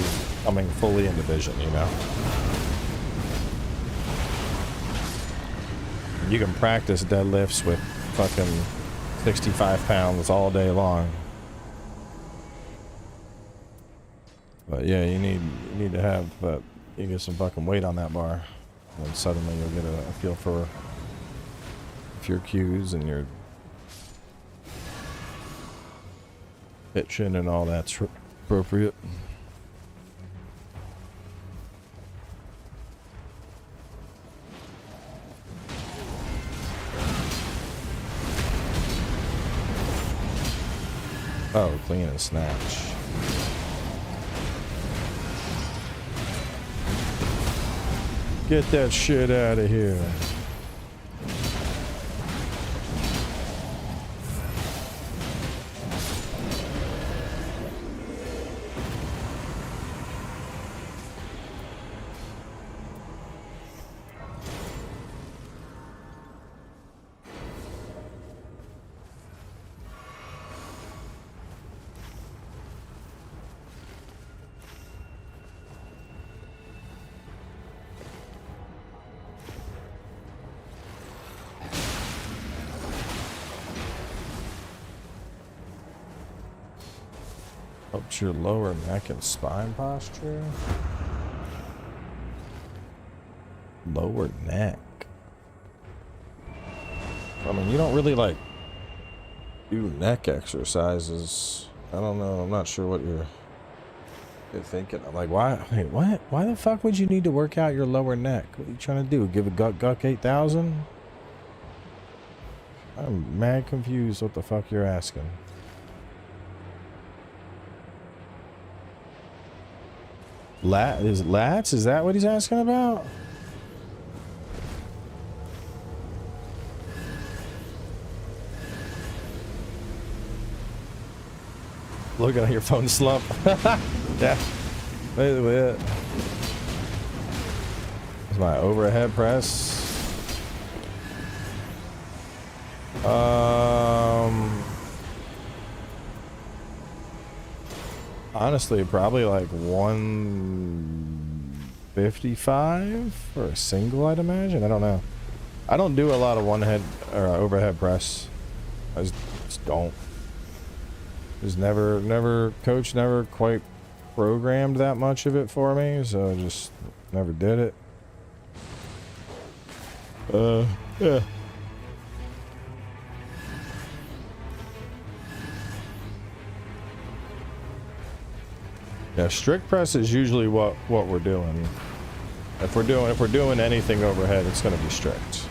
A: coming fully into vision, you know? You can practice deadlifts with fucking 65 pounds all day long. But yeah, you need to have you get some fucking weight on that bar. And then suddenly you'll get a feel for if your cues and your pitching and all that's appropriate. Oh, clean and snatch. Get that shit out of here. Helps your lower neck and spine posture. Lower neck. I mean, you don't really like do neck exercises. I don't know. I'm not sure what you're thinking. I'm like, why? Wait, what? Why the fuck would you need to work out your lower neck? What are you trying to do? Give a guck 8,000? I'm mad confused what the fuck you're asking. Lats? Is that what he's asking about? Look at your phone slump. Yeah. Wait a minute. It's my overhead press. Honestly, probably like 155 for a single, I'd imagine. I don't know. I don't do a lot of one-head or overhead press. I just don't. Just coach never quite programmed that much of it for me, so I just never did it. Yeah. Yeah, strict press is usually what we're doing. If we're doing anything overhead, it's going to be strict.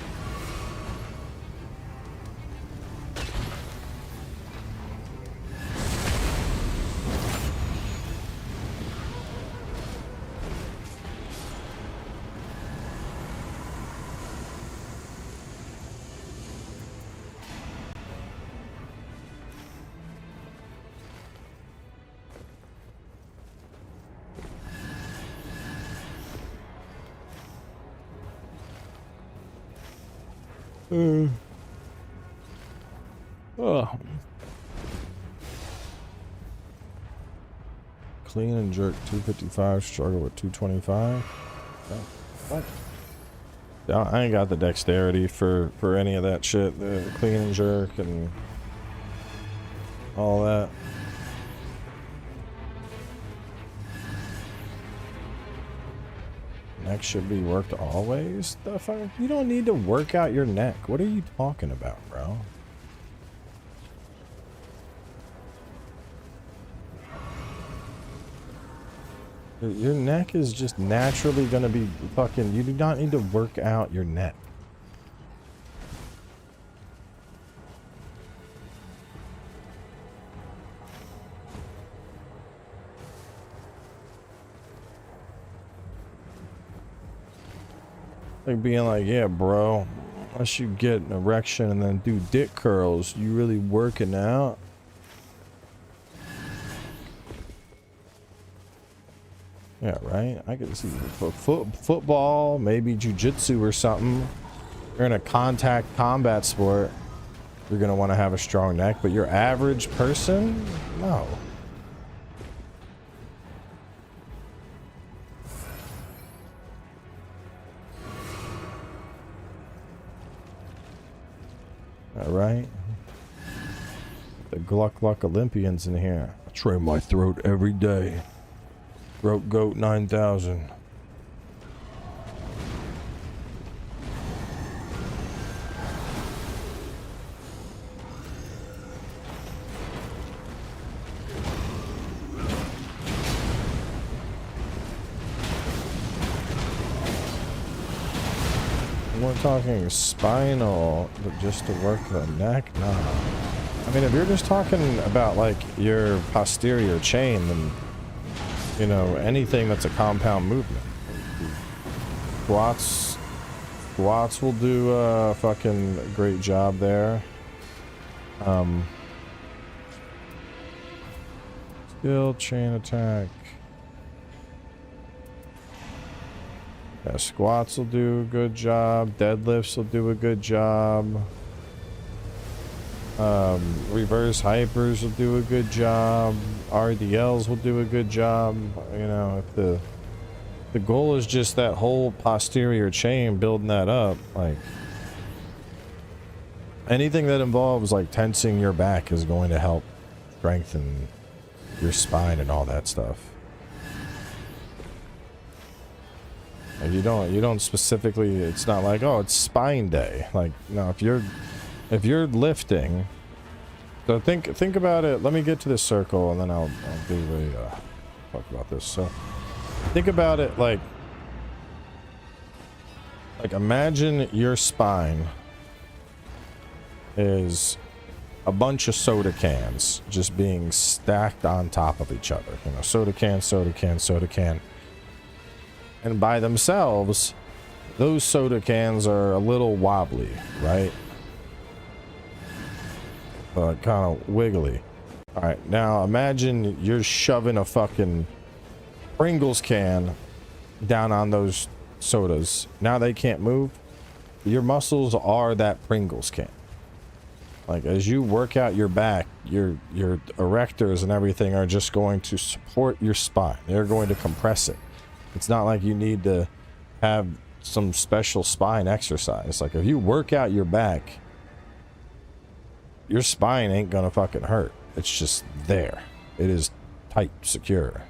A: Clean and jerk 255, struggle with 225. What? I ain't got the dexterity for any of that shit. The clean and jerk and all that. neck should be worked always. The fuck? You don't need to work out your neck. What are you talking about, bro? Your neck is just naturally gonna be fucking. You do not need to work out your neck. Like being like, yeah, bro, unless you get an erection and then do dick curls, you really working out? Yeah, right? I could see football, maybe jujitsu or something. You're in a contact combat sport, you're going to want to have a strong neck, but your average person? No. All right. The Gluck Gluck Olympians in here. I train my throat every day. Throat Goat 9000. We're talking spinal, but just to work the neck? No. I mean, if you're just talking about like your posterior chain, then you know, anything that's a compound movement. Squats will do a fucking great job there. Skill, chain attack. Yeah, squats will do a good job. Deadlifts will do a good job. Reverse hypers will do a good job. RDLs will do a good job. You know, if the goal is just that whole posterior chain, building that up, like anything that involves like tensing your back is going to help strengthen your spine and all that stuff. Like you don't specifically, it's not like, oh, it's spine day. Like, no, if you're lifting, so think about it. Let me get to this circle and then I'll do a talk about this. So think about it like imagine your spine is a bunch of soda cans just being stacked on top of each other. You know, soda can, soda can, soda can. And by themselves, those soda cans are a little wobbly, right? Kind of wiggly. All right, now imagine you're shoving a fucking Pringles can down on those sodas. Now they can't move. Your muscles are that Pringles can. Like as you work out your back, your erectors and everything are just going to support your spine. They're going to compress it. It's not like you need to have some special spine exercise. Like if you work out your back, your spine ain't gonna fucking hurt. It's just there. It is tight, secure.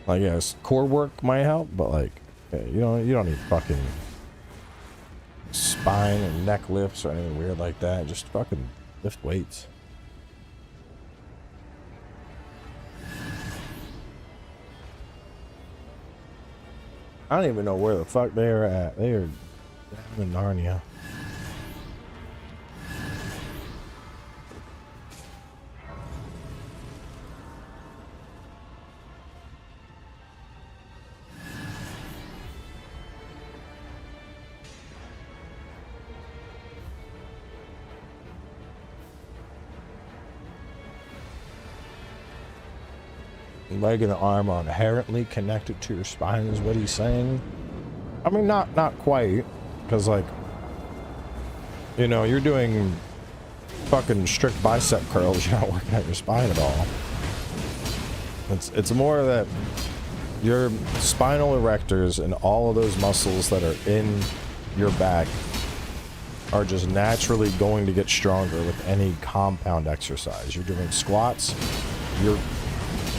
A: Like yes, core work might help, but like you don't need fucking spine and neck lifts or anything weird like that. Just fucking lift weights. I don't even know where the fuck they are at. They are down in Narnia. Leg and arm are inherently connected to your spine is what he's saying. I mean, not quite, because like, you know, you're doing fucking strict bicep curls, you're not working out your spine at all. It's more that your spinal erectors and all of those muscles that are in your back are just naturally going to get stronger with any compound exercise. You're doing squats,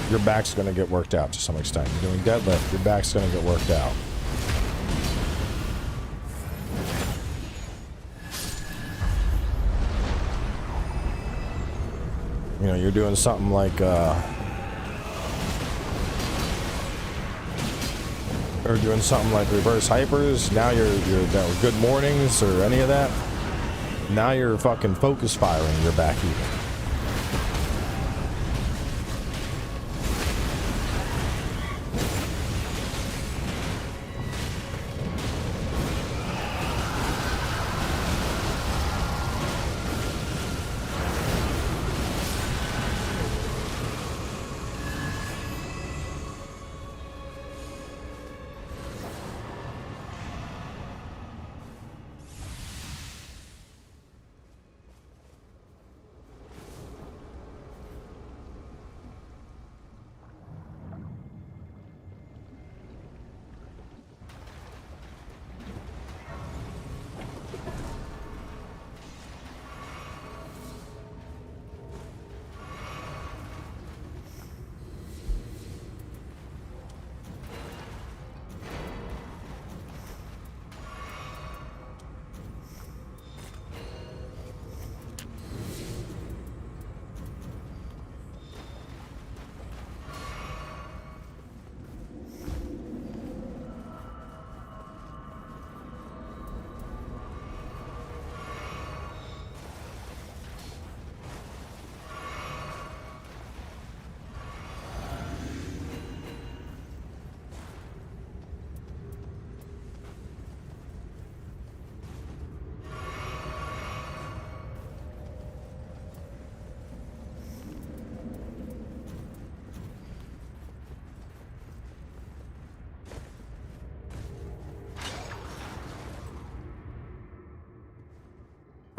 A: your back's going to get worked out to some extent. You're doing deadlift, your back's going to get worked out. you know, you're doing something like or doing something like reverse hypers, now you're that good mornings or any of that, now you're fucking focus firing, you're back even.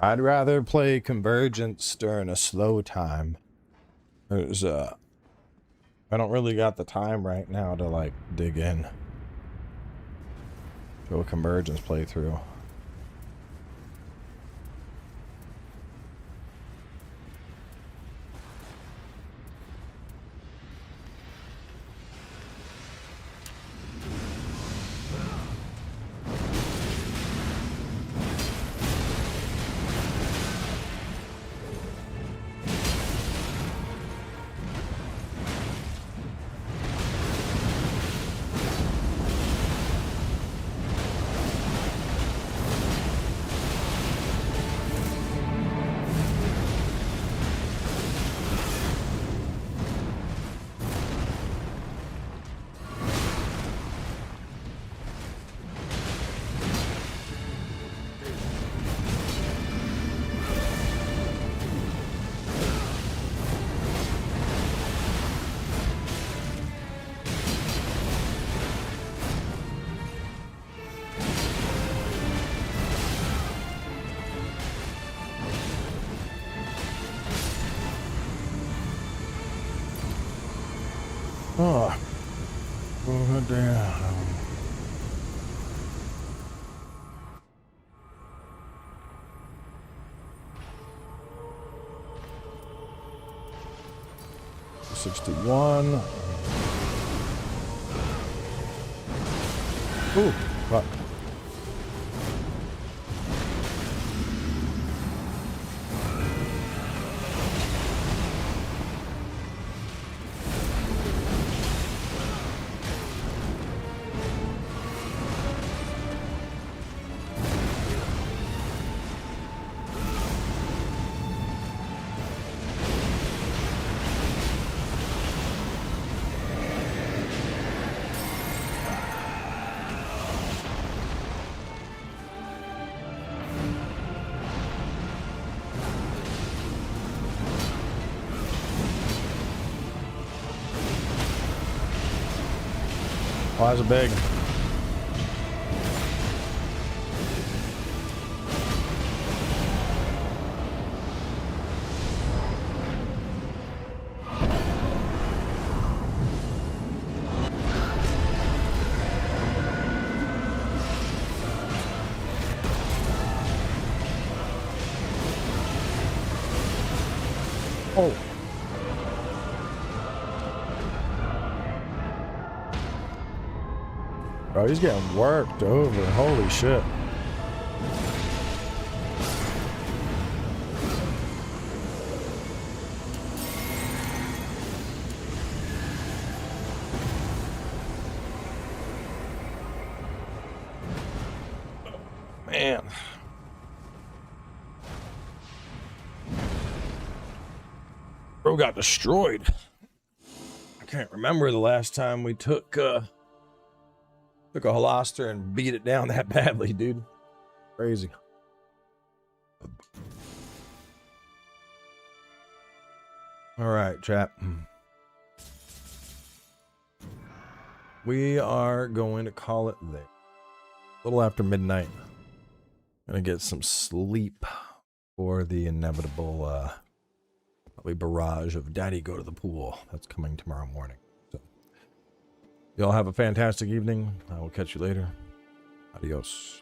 A: I'd rather play Convergence during a slow time. There's I don't really got the time right now to like dig in to a Convergence playthrough. Oh, damn. $61. Ooh, fuck. Why is it big? Oh. Bro, he's getting worked over. Holy shit. Man. Bro got destroyed. I can't remember the last time we took a Holoster and beat it down that badly, dude. Crazy. All right, chat. We are going to call it there. A little after midnight. Gonna get some sleep for the inevitable probably barrage of Daddy Go to the Pool that's coming tomorrow morning. So, y'all have a fantastic evening. I will catch you later. Adios.